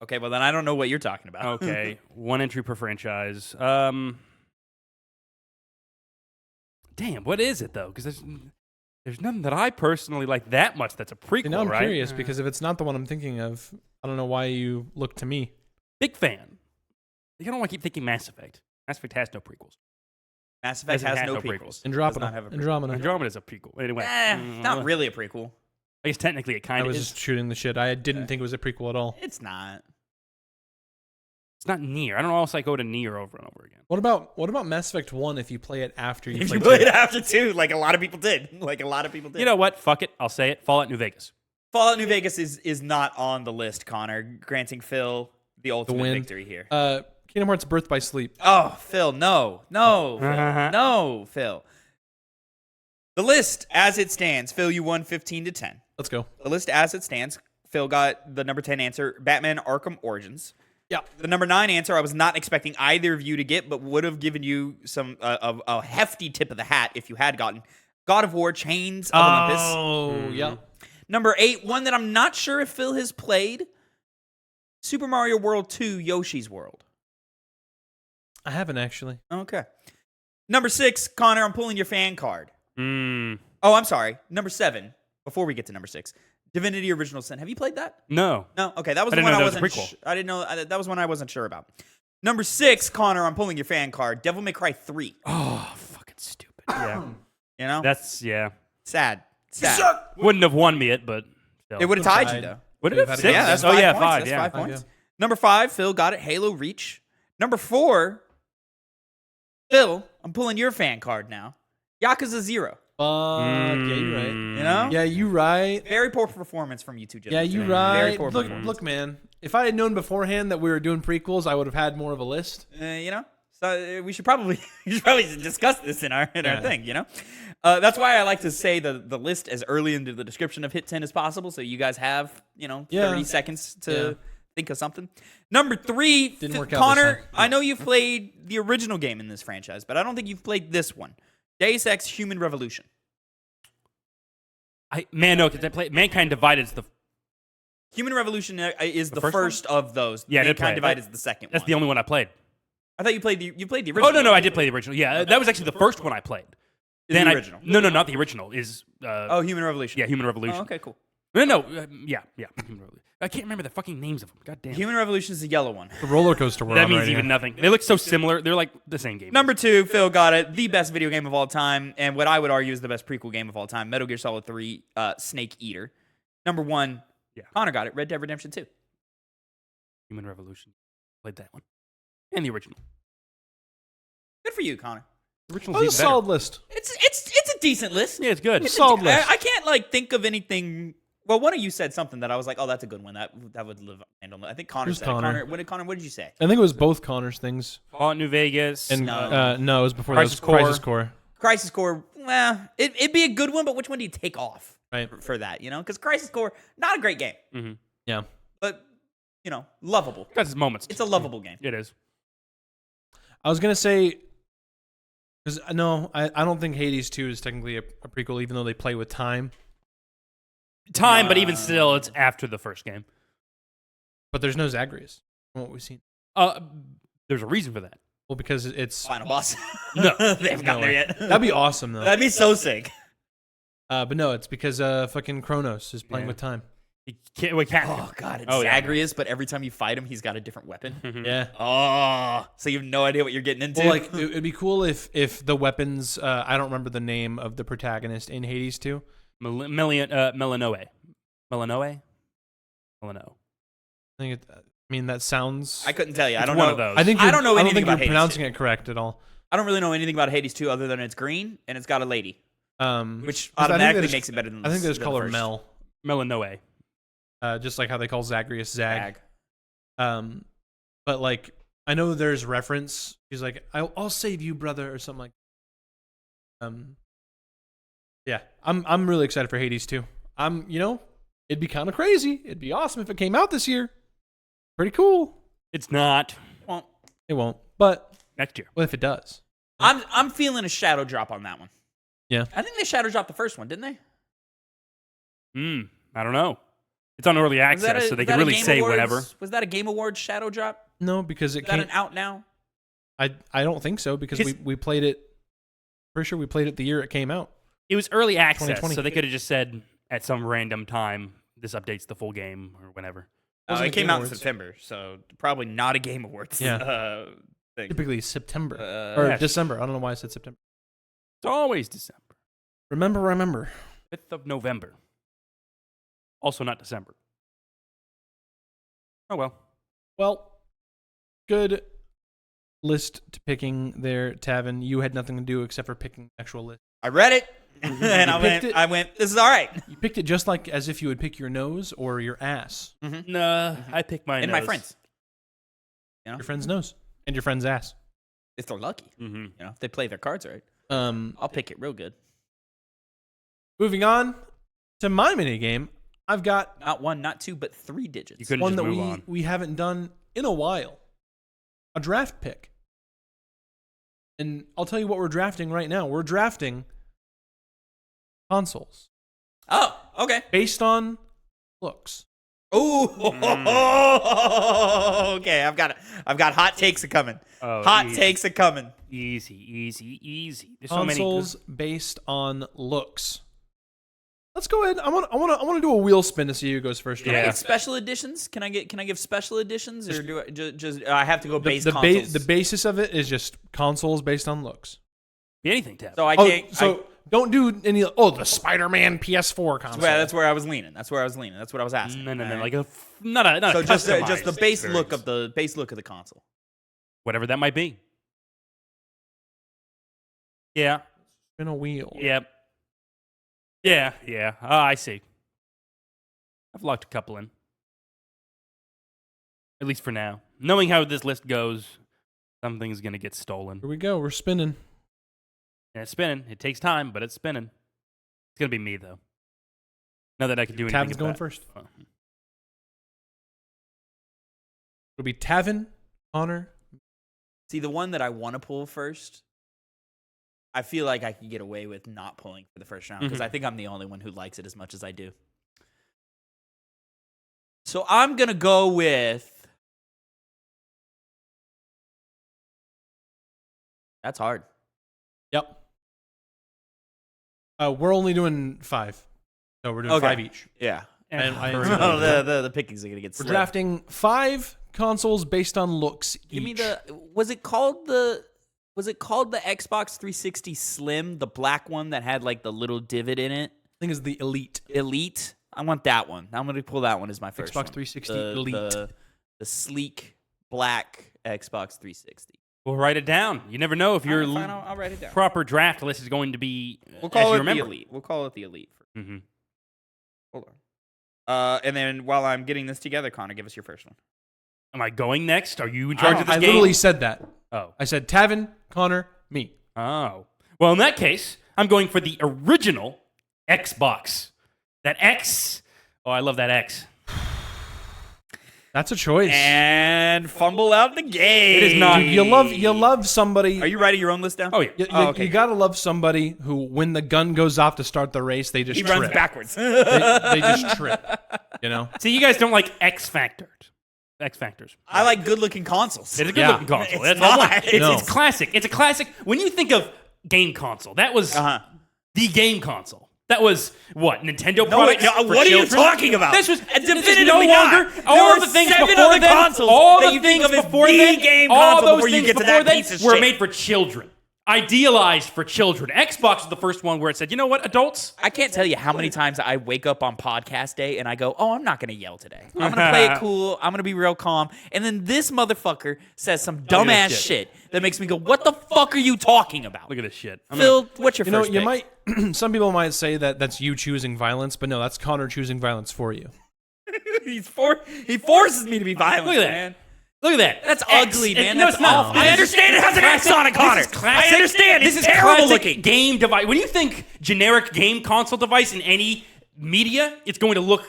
Okay, well then I don't know what you're talking about. Okay, one entry per franchise. Damn, what is it though? Because there's nothing that I personally like that much. That's a prequel, now I'm right? curious because if it's not the one I'm thinking of, I don't know why you look to me. Big fan. I don't want to keep thinking Mass Effect. Mass Effect has no prequels. Mass Effect Doesn't has have no no prequels. prequels. Does not have a prequel. Andromeda. Andromeda's a prequel. Anyway, Not really a prequel. I guess technically it I kind of was is. just shooting the shit. I didn't think it was a prequel at all. It's not. It's not Nier. I don't know else I go to Nier over and over again. What about Mass Effect 1 if you play it after you If play you play 2? it after 2, like a lot of people did. You know what? Fuck it. I'll say it. Fallout New Vegas. Fallout New Vegas is not on the list, Connor, granting Phil the ultimate win. victory here. Kingdom Hearts Birth by Sleep. Oh, Phil, no, Phil. No, Phil. The list as it stands, Phil, you won 15-10. Let's go. The list as it stands, Phil got the number 10 answer, Batman Arkham Origins. Yeah. The number 9 answer I was not expecting either of you to get, but would have given you some a hefty tip of the hat if you had gotten God of War Chains of Olympus. Oh, yeah. Number 8, one that I'm not sure if Phil has played, Super Mario World 2 Yoshi's World. I haven't actually. Okay. Number 6, Connor, I'm pulling your fan card. Mm. Oh, I'm sorry. Number 7, before we get to number 6, Divinity Original Sin. Have you played that? No. No? Okay, that was I the didn't one know I that was a wasn't prequel. I didn't know. That was one I wasn't sure about. Number 6, Connor, I'm pulling your fan card. Devil May Cry 3. Oh, fucking stupid. Yeah. You know? That's, yeah. Sad. Wouldn't have won me it, but still. It would have tied Tied. you, though. Would it We've have had six? Yeah, that's oh, 5 yeah, points. 5. That's yeah. 5 points. Number 5, Phil got it. Halo Reach. Number 4, Phil, I'm pulling your fan card now. Yakuza 0. Yeah, you're right. You know? Yeah, you right. Very poor performance from you two Yeah, gentlemen. you today. right. Very poor Look, performance. look, man. If I had known beforehand that we were doing prequels, I would have had more of a list. You know? we should probably discuss this in our thing, you know. That's why I like to say the list as early into the description of Hit 10 as possible, so you guys have 30 seconds to think of something. Number 3, Didn't work out Connor. this time. I know you've played the original game in this franchise, but I don't think you've played this one. Deus Ex: Human Revolution. No, because I played Mankind Divided is the Human Revolution is the first first of those. Yeah, I did play Mankind it. Divided is the second that's one. the only one I played. I thought you played the original. Oh no, I did play the original. Yeah, that was actually the first one I played. Is the original? No, not the original. Is Human Revolution. yeah, Human Revolution. Oh, okay, cool. Yeah, Human Revolution. I can't remember the fucking names of them. God damn. Human Revolution is the yellow one. The roller coaster we're That on means right even here. nothing. They look so similar. They're like the same game. Number 2, Phil got it. The best video game of all time, and what I would argue is the best prequel game of all time. Metal Gear Solid 3, Snake Eater. Number 1, Connor got it. Red Dead Redemption 2. Human Revolution. Played that one. And the original. Good for you, Connor. The That original's was a even better. solid list. It's a decent list. Yeah, it's good. It's solid list. I can't think of anything. Well, one of you said something that I was like, oh, that's a good one. That would live handle. I think Connor Who's said. Connor? Connor, what did you say? I think it was both Connor's things. Fallout New Vegas. And No. no, it was before Crisis that. Was Core. Crisis Core. Crisis Core. Well, it'd be a good one, but which one do you take off Right. for that? Because Crisis Core, not a great game, Mm-hmm. Yeah. but lovable. Got its moments. It's a lovable game. It is. I was gonna say, because no, I don't think Hades 2 is technically a prequel, even though they play with time. But even still, it's after the first game. But there's no Zagreus from what we've seen. There's a reason for that. Well, because it's Final boss. No. They haven't gotten there yet. that'd be awesome though. That'd be so sick. But no, it's because fucking Kronos is playing Yeah. with time. We can't. Oh god, it's Oh, yeah. Zagreus, but every time you fight him, he's got a different weapon. Mhm. Yeah. Oh, so you have no idea what you're getting into. Well, like it'd be cool if the weapons. I don't remember the name of the protagonist in Hades 2. Melanoe. Melano. I think I mean that sounds. I couldn't tell you. I It's don't one know. of those. I think I don't know I don't anything think about you're Hades pronouncing 2. it correct at all. I don't really know anything about Hades 2 other than it's green and it's got a lady, Because which I think automatically they just- makes it better than. I think they just than call the her first. Mel, Melanoe. just like how they call Zagreus Zag. Zag. But like I know there's reference. He's like, I'll save you, brother, or something like. Yeah, I'm really excited for Hades 2. It'd be kind of crazy. It'd be awesome if it came out this year. Pretty cool. It's not. Well, It won't, but Next year. what if it does? I'm feeling a shadow drop on that one. Yeah. I think they shadow dropped the first one, didn't they? I don't know. It's on early access, so they can really say whatever. Was that a Game Awards shadow drop? No, because it Is that can't. an out now? I don't think so because His- we played it. Pretty sure we played it the year it came out. It was early access, 2020. so they could have just said at some random time, this updates the full game or whenever. Wasn't It a came Game out in Awards. September, so probably not a Game Awards. Yeah. Thing. Typically September or Yes. December. I don't know why I said September. It's always December. Remember. 5th of November. Also not December. Oh, well. Well, good list to picking there, Tavin. You had nothing to do except for picking the actual list. I read it, and picked it? I went, this is all right. You picked it just like as if you would pick your nose or your ass. Nah, I pick my And nose. my friends. Your friend's nose and your friend's ass. If they're lucky. Mm-hmm. If they play their cards right. I'll pick it real good. Moving on to my mini game, I've got Not one, not two, but 3 digits. You couldn't one just that move on. we haven't done in a while. A draft pick. And I'll tell you what we're drafting right now. We're drafting consoles Oh, okay. based on looks. Ooh, okay. I've got hot takes a coming. Oh, Hot easy. takes a coming. Easy. There's so many Consoles based on looks. Let's go ahead. I want to do a wheel spin to see who goes first. Can I Yeah. get special editions? Can I give special editions, or do I just I have to go base the consoles? the basis of it is just consoles based on looks. anything, Tab. So I Oh, can't. so don't do any. Oh, the Spider-Man PS4 console. that's where I was leaning. That's what I was asking. no. All right. Like not a So just customized the base experience. look of the console. Whatever that might be. Yeah. Spin a wheel. Yep. Yeah. I see. I've locked a couple in. At least for now. Knowing how this list goes, Something's gonna get stolen. Here we go. We're spinning. And it's spinning. It takes time, but it's spinning. It's gonna be me though. Not that I can do anything. Tavin's going first. It'll be Tavin, Connor. See, the one that I want to pull first, I feel like I can get away with not pulling for the first round because I think I'm the only one who likes it as much as I do. So I'm going to go with... That's hard. Yep. We're only doing 5. So we're doing 5 each. Yeah. And the pickings are going to get we're slim. drafting 5 consoles based on looks Give me each. was it called the Xbox 360 Slim, the black one that had like the little divot in it? I think it's the Elite. Elite? I want that one. I'm going to pull that one as my first Xbox one. 360 the, Elite. The sleek black Xbox 360. We'll write it down. You never know if your Fine, I'll write it down. proper draft list is going to be We'll call as you it remember. the Elite. We'll call it the Elite. Mm-hmm. Hold on. And then while I'm getting this together, Connor, give us your first one. Am I going next? Are you in charge of this I game? literally said that. Oh. I said Tavin, Connor, me. Oh. Well, in that case, I'm going for the original Xbox. That X. Oh, I love that X. That's a choice. And fumble out the game. It is not. Dude, you love somebody. Are you writing your own list down? Oh, yeah. You gotta love somebody who, when the gun goes off to start the race, they just He trip. runs backwards. They just trip. You know. See, you guys don't like X Factors. I like good-looking consoles. It's a good-looking console. It's That's all I not. want. No. It's classic. It's a classic. When you think of game console, that was the game console. That was what Nintendo products. No, for what are you children? talking about? This was Definitively no longer not. all There of the were things 7 before other then. consoles All that the you think things of as before the then. game All console those before you things get to before that then piece of were shit. made for children. Idealized for children. Xbox was the first one where it said, you know what, adults? I can't tell you how many times I wake up on podcast day and I go, oh, I'm not going to yell today. I'm going to play it cool. I'm going to be real calm. And then this motherfucker says some dumbass shit that makes me go, what the fuck are you talking about? Look at this shit. Phil, what's your You know, first you pick? might. Some people might say that that's you choosing violence, but no, that's Connor choosing violence for you. He forces me to be violent, Look at that. man. Look at that. That's X. ugly, man. No, That's it's not. awful. I understand it has an X on it, Connor. This is classic. I understand. This It's is terrible classic looking. game device. When you think generic game console device in any media, it's going to look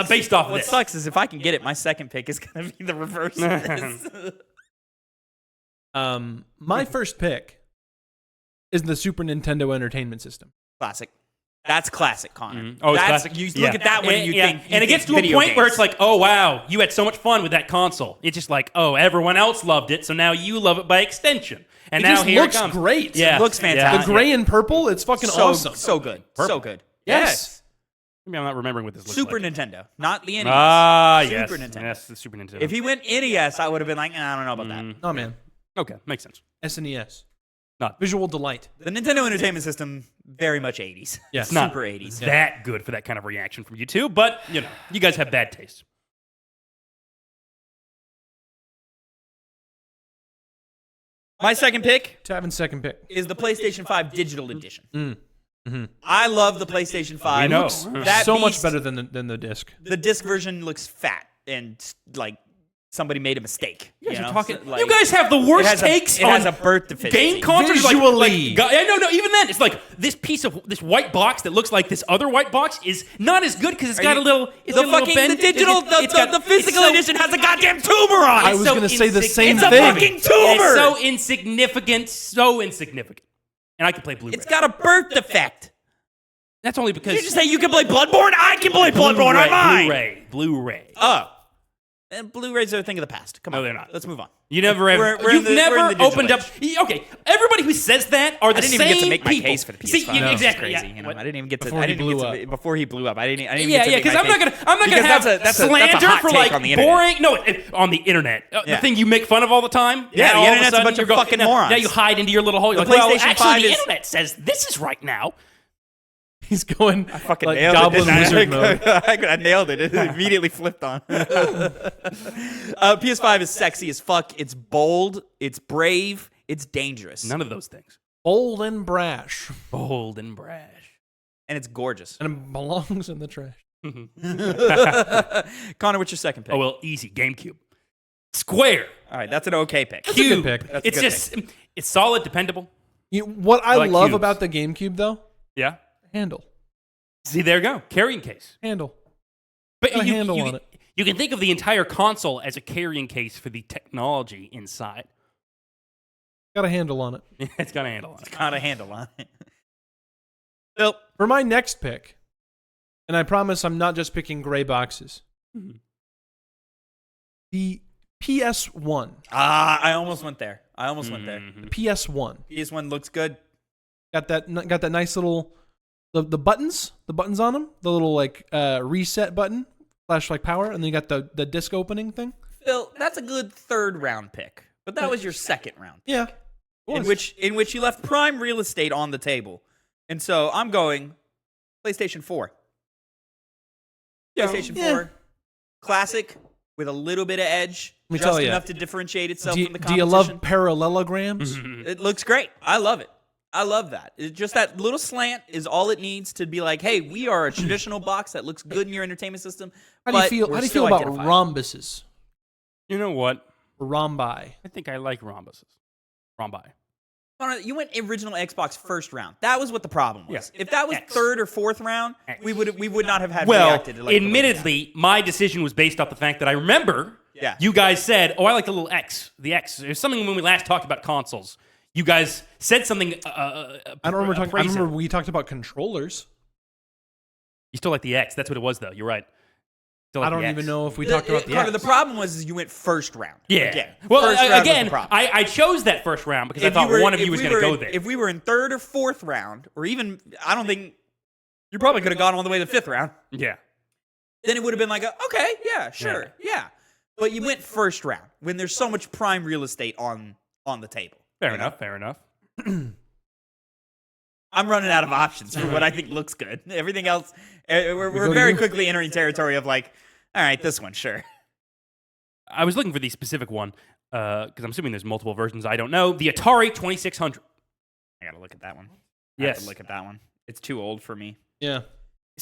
based off of What this. sucks is if I can get it, my second pick is going to be the reverse of this. My first pick is the Super Nintendo Entertainment System. Classic. That's classic, Connor. Mm-hmm. Oh, it's That's, classic. You look at that one and you think. And it gets to a point where it's like, oh, wow, you had so much fun with that console. It's just like, oh, everyone else loved it, so now you love it by extension. And It now just here looks it comes. great. Yeah. It looks fantastic. The gray and purple, it's fucking awesome. So good. So good. Yes. Maybe I'm not remembering what this looks Super like. Nintendo, not the NES. Ah, Super yes. Nintendo. Yes, the Super Nintendo. If he went NES, I would have been like, I don't know about that. Oh, man. Okay, makes sense. SNES. Not Visual delight. The Nintendo Entertainment System, very much 80s. Yes. not Super 80s. that good for that kind of reaction from you two, but, you know, you guys have bad taste. My second pick Tavin's second pick. is the PlayStation 5 Digital Edition. Mm-hmm. I love the PlayStation 5. We know. Looks- that So much beast- better than the disc. The disc version looks fat and like somebody made a mistake. You guys know? are talking. So, like, you guys have the it worst has takes it on has a birth deficiency. game consoles. Visually. No. Even then, it's like this piece of this white box that looks like this other white box is not as good because it's got a little. It's The got a little fucking bend. the digital the physical edition has a goddamn tumor on it. I was going to say the same It's a thing. fucking It's tumor. so insignificant, And I can play Blu-ray. It's got a birth defect. That's only because Did you just say you can play Bloodborne? I can play Bloodborne on mine. Blu-ray. Oh. And Blu-rays are a thing of the past. Come on. No, they're not. Let's move on. You never ever. We're in You've the- we're in never the digital opened up. Okay, everybody who says that are the I didn't same even get to make my people. case for the PS5. See, No. exactly. Crazy, Yeah. you know? What? I didn't even get to. Before I he didn't blew get up. to before he blew up. I didn't Yeah, get to yeah, make because my I'm not case. gonna Because have that's a slander hot for take like on the internet. boring. No, on the internet, Yeah. the thing you make fun of all the time. Yeah, now the all internet's of a sudden bunch you're of going- fucking now- morons. Now you hide into your little hole. You're The like, well, PlayStation actually, 5 the is- internet says this is right now. He's going Fucking like nailed Goblin it. Wizard mode. I nailed it. It immediately flipped on. PS5 is sexy as fuck. It's bold. It's brave. It's dangerous. None of those things. Bold and brash. Bold and brash. And it's gorgeous. And it belongs in the trash. Connor, what's your second pick? Oh well, easy. GameCube. Square. All right, that's an okay pick. That's a good Cube. pick. That's a It's good just it's solid, dependable. What I like love cubes. about the GameCube, though, Yeah. handle. See, there you go. Carrying case. Handle. But Got a handle on it. You can think of the entire console as a carrying case for the technology inside. Got a handle on it. It's got a handle on it. Got a handle on it. Phil. For my next pick, and I promise I'm not just picking gray boxes, the PS1. I almost went there. The PS1. PS1 looks good. Got that nice little the buttons on them, the little like reset button, flash like power, and then you got the disc opening thing. Phil, that's a good third round pick, but that was your second round. Yeah. In which you left prime real estate on the table. And so I'm going PlayStation 4. PlayStation 4. Classic with a little bit of edge. Let me Just tell ya. enough to differentiate itself Do from the you competition. love parallelograms? It looks great. I love it. I love that. Just that little slant is all it needs to be like, hey, we are a traditional box that looks good in your entertainment system. How do you but feel? we're How do you still feel about identified. rhombuses? You know what? Rhombi. I think I like rhombuses. Rhombi. Connor, you went original Xbox first round. That was what the problem was. Yeah. If that was X. third or fourth round, we would not have had Well, reacted. Like admittedly, my decision was based off the fact that I remember Yeah. you guys said, "Oh, I like the little X." The X. There's something when we last talked about consoles. You guys said something. I don't remember talking. I remember we talked about controllers. You still like the X. That's what it was, though. You're right. Still like I don't the even X. know if we talked about the Connor, X. the problem was you went first round. Yeah. Again. Well, first round was the again, problem. I chose that first round because I thought one of you was going to go there. If we were in third or fourth round, or even, I don't think, you probably could have gone all the way to the fifth round. Yeah. Then it would have been like, okay, yeah, sure, yeah. But you went first round when there's so much prime real estate on the table. Fair You know? enough. Fair enough. I'm running out of options for what I think looks good. Everything else, we're go to very you? quickly entering territory of like, all right, this one, sure. I was looking for the specific one because I'm assuming there's multiple versions. I don't know. The Atari 2600. I gotta look at that one. I have Yes. to look at that one. It's too old for me. Yeah.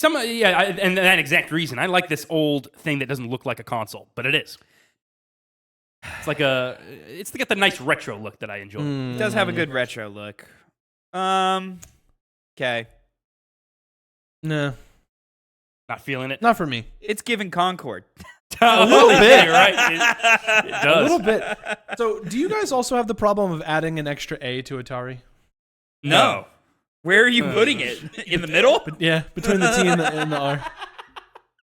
And that exact reason. I like this old thing that doesn't look like a console, but it is. It's got the nice retro look that I enjoy. It does have a good retro look. Okay. Nah, Not feeling it. not for me. It's giving Concord. A little bit. You're right. It A does. little bit. So, do you guys also have the problem of adding an extra A to Atari? No. Where are you putting it? In the middle? Yeah, between the T and the R.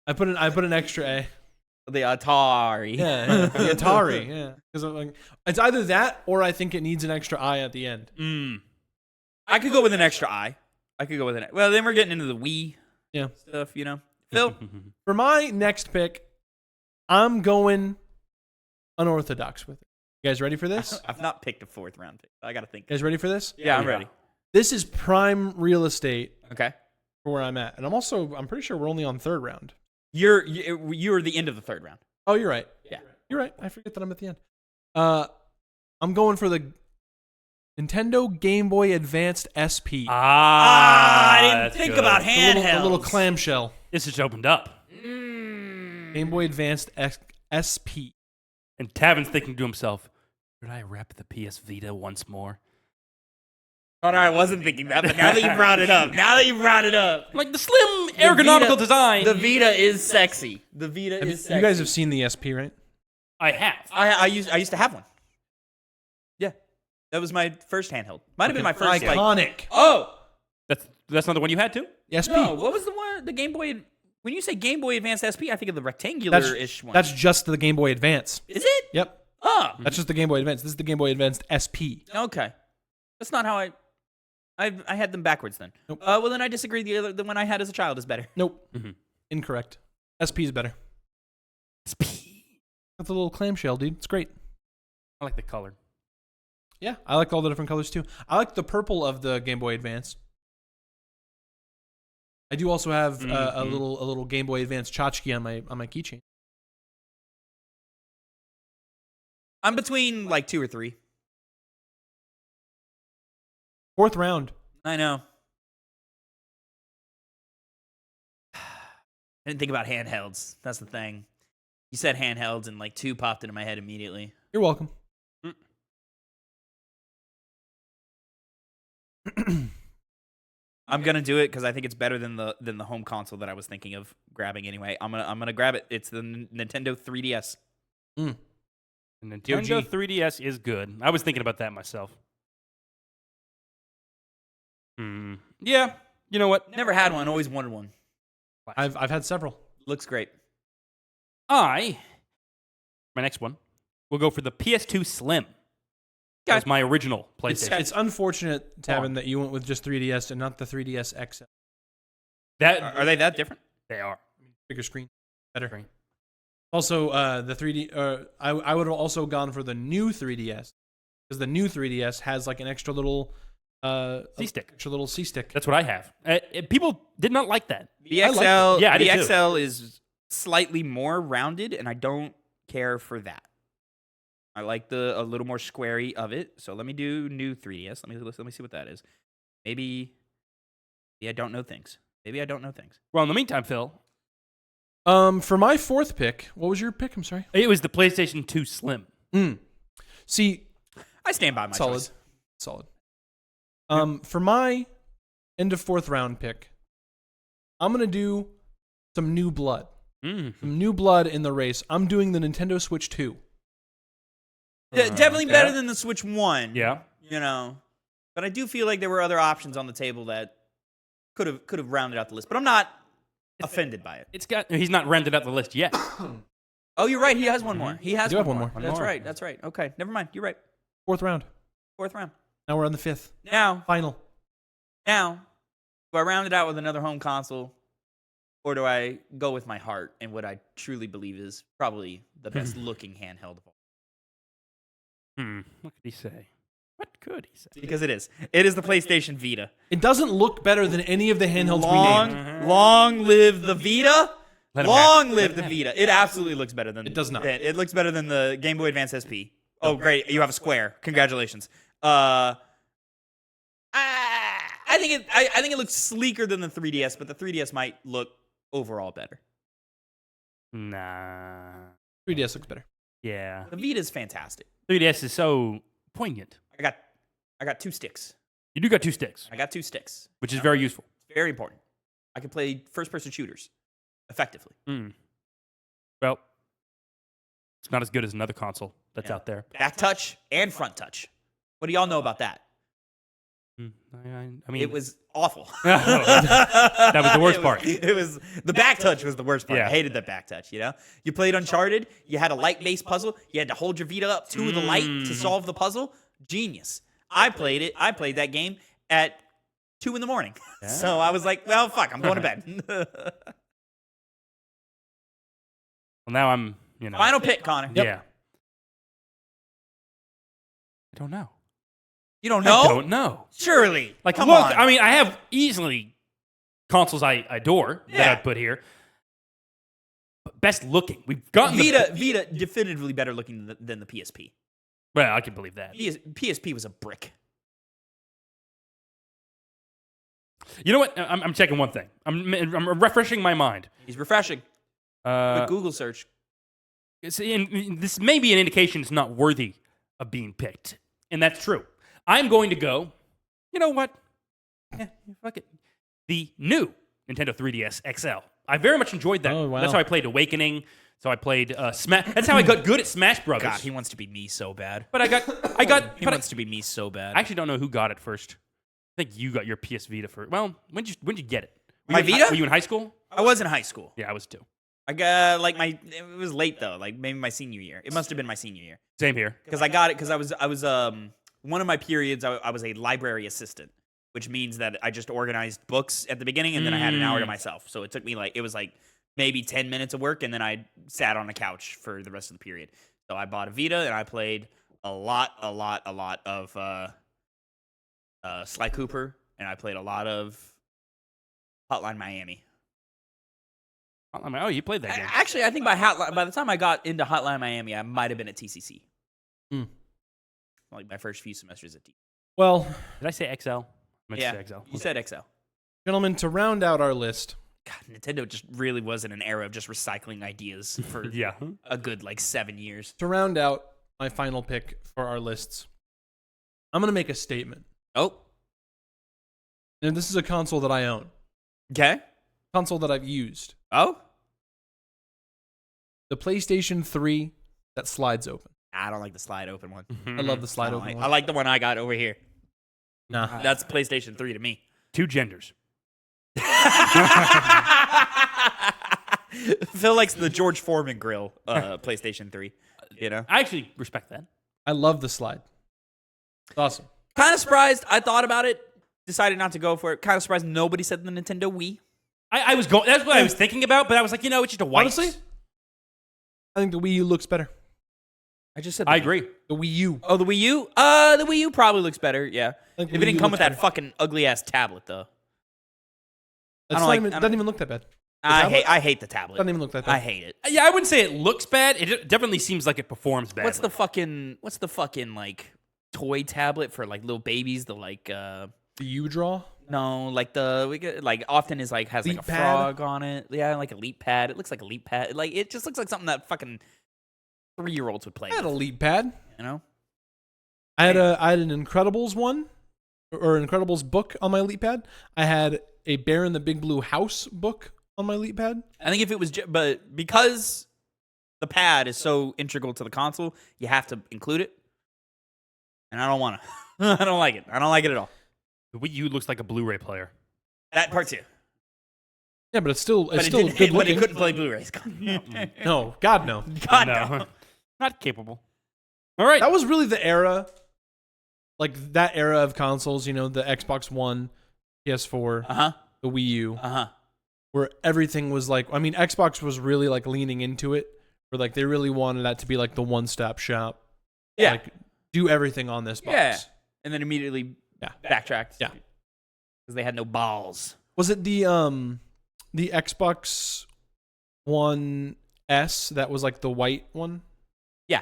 I put an extra A. The Atari. Yeah, the Atari. Yeah, because like, it's either that or I think it needs an extra I at the end. I could go with an extra I. Well, then we're getting into the Wii Yeah. stuff, you know. Phil? For my next pick, I'm going unorthodox with it. You guys ready for this? I've not picked a fourth round pick. I got to think. You guys ready for this? Yeah, I'm Yeah. ready. This is prime real estate Okay. for where I'm at, and I'm pretty sure we're only on third round. You're the end of the third round. Oh, you're right. Yeah. You're right. I forget that I'm at the end. I'm going for the Nintendo Game Boy Advanced SP. I didn't that's think good. about The handhelds. little clamshell. This just opened up. Game Boy Advanced SP. And Tavin's thinking to himself, should I rep the PS Vita once more? Oh, no, I wasn't thinking that, but now that you brought it up. Like the slim ergonomical Vita- design. The Vita is sexy. The Vita is sexy. You guys have seen the SP, right? I have. I used to have one. Yeah. That was my first handheld. Might have been my first, like... Iconic. Oh! That's not the one you had too? The SP. No, what was the one? The Game Boy... When you say Game Boy Advance SP, I think of the rectangular-ish one. That's just the Game Boy Advance. Is it? Yep. Oh. That's just the Game Boy Advance. This is the Game Boy Advanced SP. Okay. That's not how I had them backwards then. Nope. Well, then I disagree. The one I had as a child is better. Nope. Mhm. Incorrect. SP is better. Got the little clamshell, dude. It's great. I like the color. Yeah, I like all the different colors too. I like the purple of the Game Boy Advance. I do also have a Mhm. little Game Boy Advance tchotchke on my keychain. I'm between like 2 or 3. Fourth round. I know. I didn't think about handhelds. That's the thing. You said handhelds, and like 2 popped into my head immediately. You're welcome. I'm gonna do it because I think it's better than the home console that I was thinking of grabbing anyway. I'm gonna grab it. It's the Nintendo 3DS. Mm. The Nintendo OG. 3DS is good. I was thinking about that myself. Yeah, you know what? Never had one. Always wanted one. I've had several. Looks great. My next one, will go for the PS2 Slim. That was my original PlayStation. It's unfortunate, Tavin, that you went with just 3DS and not the 3DS XL. Are they that different? They are. Bigger screen, better. Also, the 3D. I would have also gone for the new 3DS because the new 3DS has like an extra little C-stick. Extra little C-stick. That's what I have. People did not like that. The I XL, like it. Yeah, I the did too. XL is slightly more rounded, and I don't care for that. I like a little more squarey of it. So let me do new 3DS. Let me see what that is. Maybe I don't know things. Well, in the meantime, Phil, For my fourth pick, what was your pick? I'm sorry. it was the PlayStation 2 Slim. See, I stand by my choice. solid. For my end of fourth round pick, I'm gonna do some new blood. Some new blood in the race. I'm doing the Nintendo Switch 2. Definitely better than the Switch 1. Yeah. You know, but I do feel like there were other options on the table that could have rounded out the list. But I'm not offended by it. He's not rounded out the list yet. Oh, you're right. He has one more. He has do have one one more. more. That's right. Okay, never mind. You're right. Fourth round. Fourth round. Now we're on the fifth. Now, Final. do I round it out with another home console, or do I go with my heart and what I truly believe is probably the best looking handheld of all? What could he say? Because it is. It is the PlayStation Vita. It doesn't look better than any of the handhelds we named. Long live the Vita. Let him Long live the Vita. It absolutely looks better than. It does not. It looks better than the Game Boy Advance SP. Oh, great! You have a square. Congratulations. I think it looks sleeker than the 3DS, but the 3DS might look overall better. Nah. 3DS looks better. Yeah. The Vita is fantastic. 3DS is so poignant. I got two sticks. You do got two sticks, Which is very useful. very important. I can play first-person shooters effectively. Well, it's not as good as another console that's Yeah. out there. Back touch and front touch. What do y'all know about that? I mean, It was awful. That was the worst part. It was the back touch was the worst part. Yeah. I hated that back touch. You know, you played Uncharted. You had a light-based puzzle. You had to hold your Vita up to the light to solve the puzzle. Genius. I played it. I played that game at 2 a.m. So I was like, well, fuck, I'm going to bed. Well, now I'm, Final pick, Connor. Yeah. I don't know. You don't know? I don't know. Surely. Like, come look, on. I mean, I have easily consoles I adore that Yeah. I put here. But best looking. We've gotten Vita definitively better looking than the PSP. Well, I can believe that. PSP was a brick. You know what? I'm checking one thing. I'm refreshing my mind. He's refreshing. Quick Google search. This may be an indication it's not worthy of being picked. And that's true. I'm going to go, you know what? Fuck it. The new Nintendo 3DS XL. I very much enjoyed that. Oh, wow. That's how I played Awakening. So I played Smash. That's how I got good at Smash Brothers. God, he wants to be me so bad. But He wants to be me so bad. I actually don't know who got it first. I think you got your PS Vita first. Well, when'd you get it? My Vita? Were you in high school? I was in high school. Yeah, I was too. I got it was late though, like maybe my senior year. It must have been my senior year Same here. because I got it because I was one of my periods I was a library assistant, which means that I just organized books at the beginning and then I had an hour to myself. So it took me it was maybe 10 minutes of work and then I sat on the couch for the rest of the period. So I bought a Vita and I played a lot of Sly Cooper and I played a lot of Hotline Miami. Oh, you played that game. Actually, I think by the time I got into Hotline Miami, I might have been at TCC. Like my first few semesters at TCC. Well, Did I say XL? I meant to Yeah, say XL. you said XL. gentlemen, to round out our list, God, Nintendo just really was in an era of just recycling ideas for Yeah. a good 7 years. to round out my final pick for our lists. I'm gonna make a statement. Oh, And this is a console that I own. okay. Console that I've used. Oh, The PlayStation 3 that slides open. I don't like the slide open one. I love the slide open I one. like the one I got over here. Nah. That's PlayStation 3 to me. 2 genders. Phil likes the George Foreman grill, PlayStation 3. You know? I actually respect that. I love the slide. It's awesome. Kind of surprised. I thought about it, decided not to go for it. Kind of surprised nobody said the Nintendo Wii. I was going. That's what I was thinking about, but I was like, it's just a white. Honestly, I think the Wii U looks better. I just said I agree. The Wii U. Oh, the Wii U? The Wii U probably looks better, yeah. Like If it Wii didn't U come looks with that better. fucking ugly-ass tablet, though. It's don't not like- even, I don't- doesn't even look that bad. I hate the tablet. Doesn't even look that bad. I hate it. Yeah, I wouldn't say it looks bad. It definitely seems like it performs bad. What's the fucking like toy tablet for like little babies? The like The U draw. no, like often is like has like a Leap pad? frog on it. Yeah, like a leap pad. It looks like a leap pad. Like it just looks like something that fucking 3-year-olds would play I had a with, Leap Pad. you know? I had an Incredibles one, or Incredibles book on my Leap Pad. I had a Bear in the Big Blue House book on my Leap Pad. I think if it was but because the pad is so integral to the console, you have to include it. And I don't want to. I don't like it. I don't like it at all. The Wii U looks like a Blu-ray player. That part too. Yeah, but it's still But still didn't- good but it looking. couldn't play Blu-rays. No, God no. God no, no. not capable. All right. That was really the era, like that era of consoles. You know, the Xbox One, PS4, Uh-huh. the Wii U, Uh-huh. where everything was like. I mean, Xbox was really like leaning into it, where like they really wanted that to be like the one-stop shop. Yeah. Like do everything on this box. Yeah. And then immediately Yeah. backtracked. Yeah. Because they had no balls. Was it the Xbox One S that was like the white one? Yeah.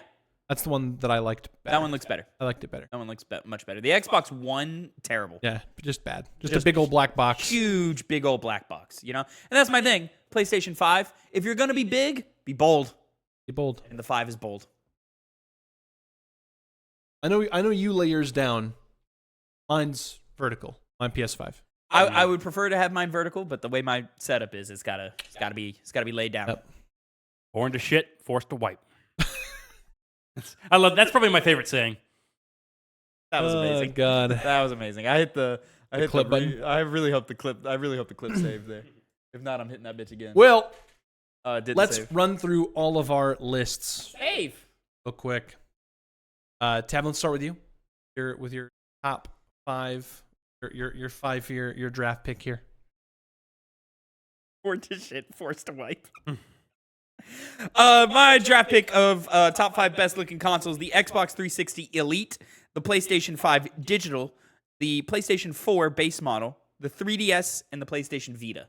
That's the one that I liked better. That one looks better. I liked it better. That one looks much better. The Xbox One, terrible. Yeah, just bad. Just Just a big old black box. Huge, big old black box, you know? And that's my thing. PlayStation 5, if you're going to be big, be bold. Be bold. And the 5 is bold. I know you lay yours down. Mine's vertical. Mine PS5. I would prefer to have mine vertical, but the way my setup is, it's gotta be laid down. Yep. Born to shit, forced to wipe. That's probably my favorite saying. That was amazing. Oh God. That was amazing. I hit the clip button. I really hope the clip saved there. If not, I'm hitting that bitch again. Well, Didn't let's save. run through all of our lists Save. real quick. Tab, let's start with you. With your top 5. Your 5 for your draft pick here. Born to shit, forced to wipe. My draft pick of top 5 best looking consoles: the Xbox 360 Elite, the PlayStation 5 Digital, the PlayStation 4 base model, the 3DS, and the PlayStation Vita.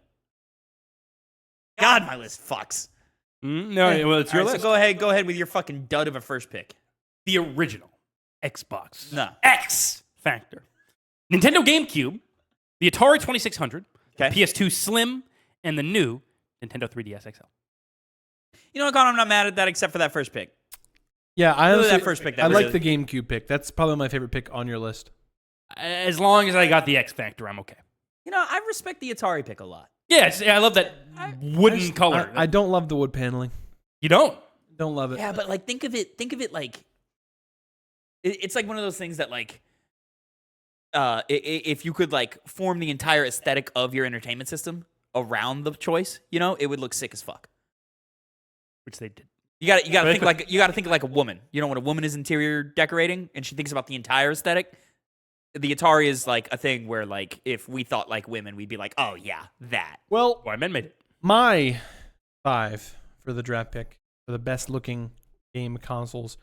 God, my list fucks. No, well, it's your All right, list. so go ahead with your fucking dud of a first pick. The original Xbox. No. X Factor. Nintendo GameCube, the Atari 2600, Okay. the PS2 Slim, and the new Nintendo 3DS XL. You know what, Connor? I'm not mad at that except for that first pick. Yeah, I Really, honestly, that first pick, that I was like really- the GameCube pick. That's probably my favorite pick on your list. As long as I got the X Factor, I'm okay. You know, I respect the Atari pick a lot. Yes, I love that wooden color. I don't love the wood paneling. You don't? Don't love it. Yeah, but like think of it like it's like one of those things that like if you could like form the entire aesthetic of your entertainment system around the choice, you know, it would look sick as fuck. Which they did. You got to think like a woman. You know, when a woman is interior decorating and she thinks about the entire aesthetic, the Atari is like a thing where like if we thought like women, we'd be like, "Oh yeah, that." Well, Why men made it. my 5 for the draft pick for the best looking game consoles.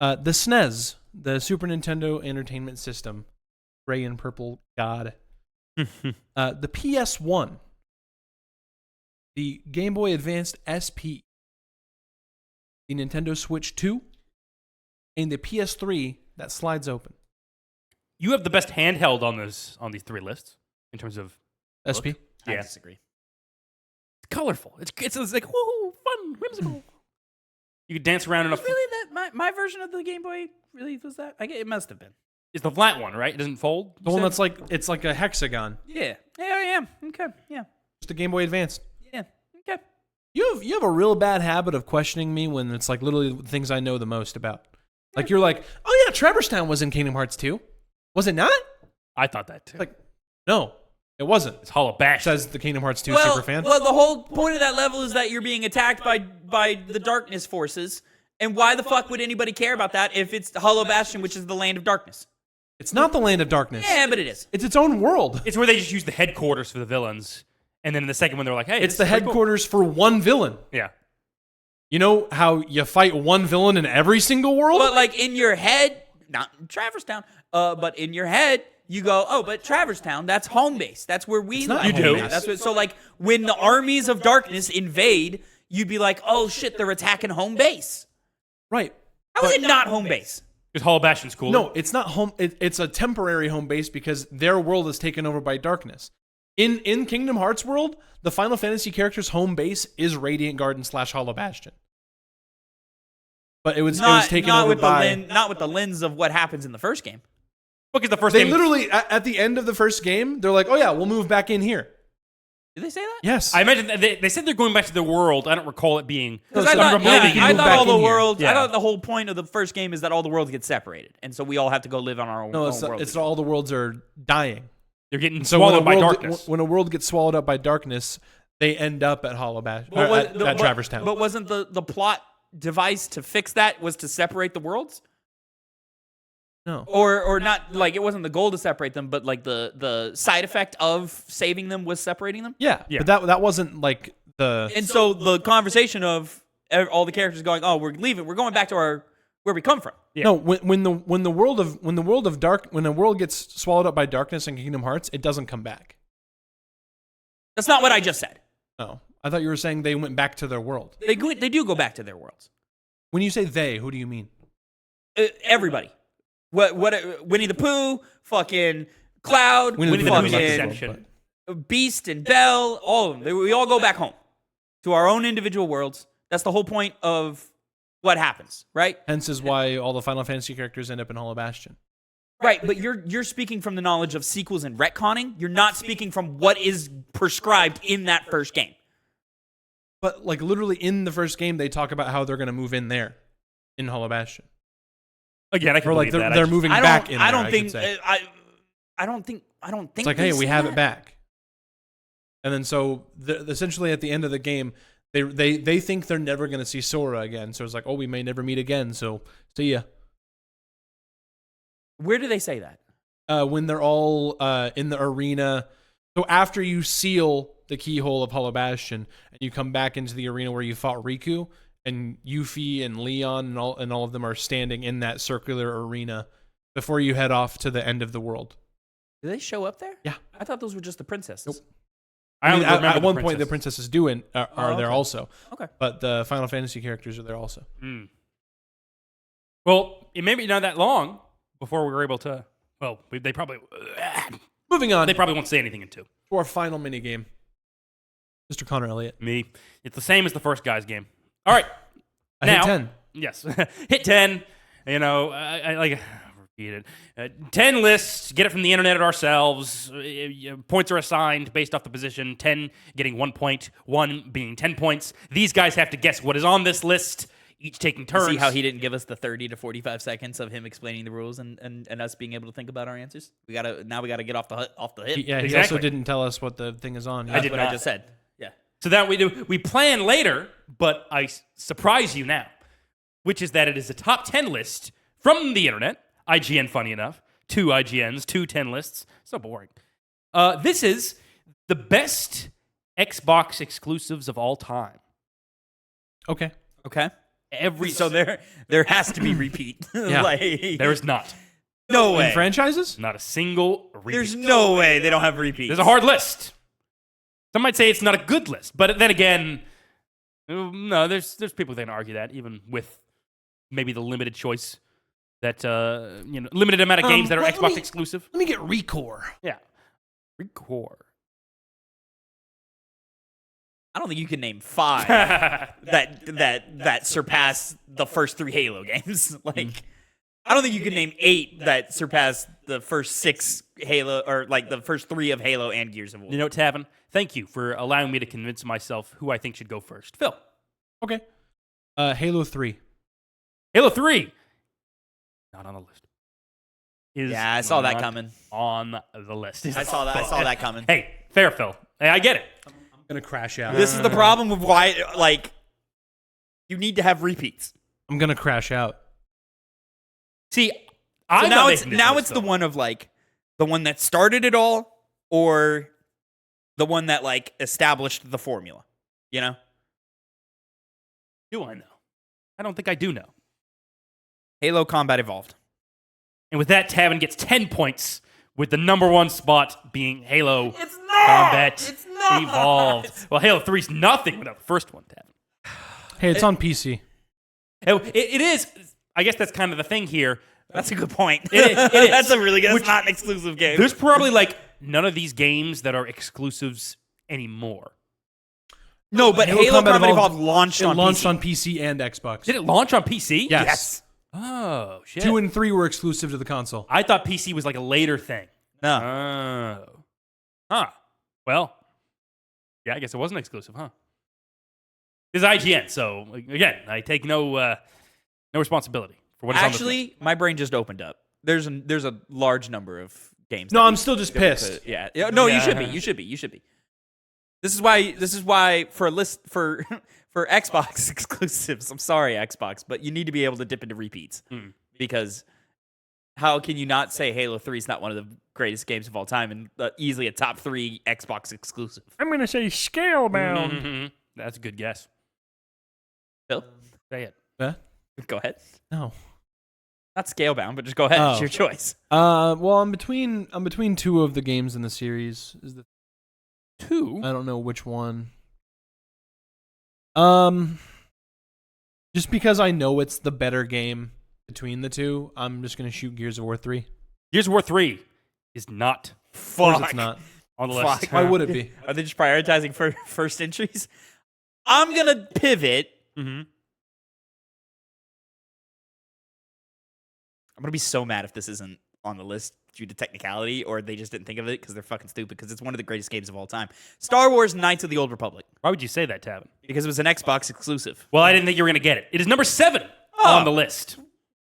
The SNES, the Super Nintendo Entertainment System, gray and purple god. The PS1, the Game Boy Advanced SP, the Nintendo Switch 2, and the PS3 that slides open. You have the best handheld on these 3 lists in terms of SP. I Yeah. disagree. colorful. It's like whoa, fun, whimsical. You could dance around enough. Really, that my version of the Game Boy really was that? It must have been. It's the flat one, right? It doesn't fold. The one that's like it's like a hexagon. Yeah. Yeah. Okay. Yeah. Just a Game Boy Advance. Yeah. Okay. You have a real bad habit of questioning me when it's like literally the things I know the most about. Like you're like, oh yeah, Traverse Town was in Kingdom Hearts 2. Was it not? I thought that too. Like, no, it wasn't. It's Hollow Bash. Says the Kingdom Hearts 2 super fan. Well, the whole point of that level is that you're being attacked by the darkness forces. And why the fuck would anybody care about that if it's Hollow Bastion, which is the land of darkness? It's not the Land of Darkness. Yeah, but it is. It's its own world. It's where they just use the headquarters for the villains, and then in the second one they're like, "Hey, It's the headquarters for one villain. Cool. Yeah, You know how you fight one villain in every single world? But like in your head, not in Traverse Town, but in your head, you go, oh, but Traverse Town, that's home base. That's where we not live. home do. base. That's what, so like when the armies of darkness invade, you'd be like, oh shit, they're attacking home base. Right. How is it not home base? because Hollow Bastion's cool. No, it's not home. It's a temporary home base because their world is taken over by darkness. In Kingdom Hearts world, the Final Fantasy character's home base is Radiant Garden / Hollow Bastion. But it was taken over by not with the lens of what happens in the first game. Because the first they game, literally at the end of the first game, they're like, "Oh yeah, we'll move back in here." Did they say that? Yes, I imagine they said they're going back to the world. I don't recall it being. Because So I thought, remotely you I move thought back all the in here. worlds. Yeah. I thought the whole point of the first game is that all the worlds get separated, and so we all have to go live on our own, no, own world. it's all the worlds are dying. They're getting So when swallowed by a world, darkness. when a world gets swallowed up by darkness, they end up at Hollow Bastion, But was- at Traverse Town. But wasn't the plot device to fix that was to separate the worlds? No, Or not, like it wasn't the goal to separate them, but like the side effect of saving them was separating them. yeah, Yeah. but that wasn't like the. And so the conversation of all the characters going, "Oh, we're leaving. We're going back to where we come from." Yeah. No, when the world when a world gets swallowed up by darkness in Kingdom Hearts, it doesn't come back. That's not what I just said. Oh, I thought you were saying they went back to their world. They do go back to their worlds. When you say they, who do you mean? Everybody. What Winnie the Pooh, fucking Cloud, Winnie the Pooh fucking is an exception. Beast and Belle, all of them. We all go back home to our own individual worlds. That's the whole point of what happens, right? Hence is why all the Final Fantasy characters end up in Hollow Bastion. Right, but you're speaking from the knowledge of sequels and retconning. You're not speaking from what is prescribed in that first game. But like literally in the first game, they talk about how they're going to move in there, in Hollow Bastion. Again, I can Or like believe that. they're moving I back don't. in. I there, don't think. should say. I don't think. It's like, they hey, we say have that. it back. And then so essentially at the end of the game, they think they're never going to see Sora again. So it's like, oh, we may never meet again. So see ya. Where do they say that? When they're all in the arena. So after you seal the keyhole of Hollow Bastion and you come back into the arena where you fought Riku, and Yuffie and Leon and all of them are standing in that circular arena before you head off to the end of the world. Do they show up there? Yeah. I thought those were just the princesses. Nope. I only remember at the one point the princess. princesses are there okay. also. Okay. But the Final Fantasy characters are there also. Mm. Well, it may be not that long before we were able to. Well, they probably Moving on they probably won't say anything in 2. to our final mini game. Mr. Connor Elliott. Me, it's the same as the first guy's game. All right, I now hit 10. yes, hit 10. You know, I like repeat it. 10 lists. Get it from the internet ourselves. Points are assigned based off the position. 10 getting 1 point. 1 being 10 points. These guys have to guess what is on this list. Each taking turns. See how he didn't give us the 30 to 45 seconds of him explaining the rules and us being able to think about our answers. We gotta get off the hip. Yeah, he Exactly. also didn't tell us what the thing is on. That's did what not. I just said. Yeah. So that we do. We plan later, but I surprise you now, which is that it is a top 10 list from the internet. IGN, funny enough. 2 IGNs, 2 10 lists. So boring. This is the best Xbox exclusives of all time. Okay. Okay. So there has to be repeat. Yeah. There is not. No way. In franchises? Not a single repeat. There's no way they don't have repeats. There's a hard list. Some might say it's not a good list, but then again, no, there's people that can argue that, even with maybe the limited choice that limited amount of games that are let Xbox me- exclusive. Let me get Recore. Yeah, Recore. I don't think you can name 5 that surpass the first 3 Halo games. Like, I don't think you can name 8 that surpass the first 6 Halo, or like the first 3 of Halo and Gears of War. You know, Tavin, thank you for allowing me to convince myself who I think should go first. Phil. Okay. Halo 3. Halo 3. Not on the list. Yeah, I saw that not coming. On the list. I saw that coming. Hey, fair, Phil. Hey, I get it. I'm gonna crash out. This is the problem with why, like, you need to have repeats. I'm gonna crash out. See, So now it's the one of like the one that started it all, or the one that like established the formula. You know? Do I know? I don't think I do know. Halo Combat Evolved. And with that, Tavin gets 10 points, with the number 1 spot being Halo Combat Evolved. Well, Halo 3's nothing without the first one, Tavin. Hey, it's on PC. It is. I guess that's kind of the thing here. That's a good point. It is. That's a really good. It's not an exclusive game. There's probably like none of these games that are exclusives anymore. No, but Halo Combat Evolved launched on PC and Xbox. Did it launch on PC? Yes. Oh, shit. 2 and 3 were exclusive to the console. I thought PC was like a later thing. No. Oh. Huh. Well, yeah, I guess it wasn't exclusive, huh? This is IGN, so again, I take no responsibility for what is on the Actually, my brain just opened up. There's a large number of games. No, I'm still just pissed. Yeah. No, you should be. You should be. This is why for a list for Xbox exclusives. I'm sorry, Xbox, but you need to be able to dip into repeats because how can you not say Halo 3 is not one of the greatest games of all time and easily a top 3 Xbox exclusive? I'm gonna say Scalebound. Mm-hmm. That's a good guess. Phil, Say it. Huh? go ahead. No. Not Scalebound, but just go ahead. Oh. It's your choice. Well, I'm between 2 of the games in the series. Is the 2? I don't know which one. Just because I know it's the better game between the 2, I'm just gonna shoot Gears of War 3. Gears of War 3 is not Of course it's not. on the list. Why would it be? Are they just prioritizing for first entries? I'm gonna pivot. Mm-hmm. I'm gonna be so mad if this isn't on the list due to technicality, or they just didn't think of it because they're fucking stupid. Because it's one of the greatest games of all time. Star Wars: Knights of the Old Republic. Why would you say that, Tavin? Because it was an Xbox exclusive. Well, I didn't think you were going to get it. It is number 7 on the list.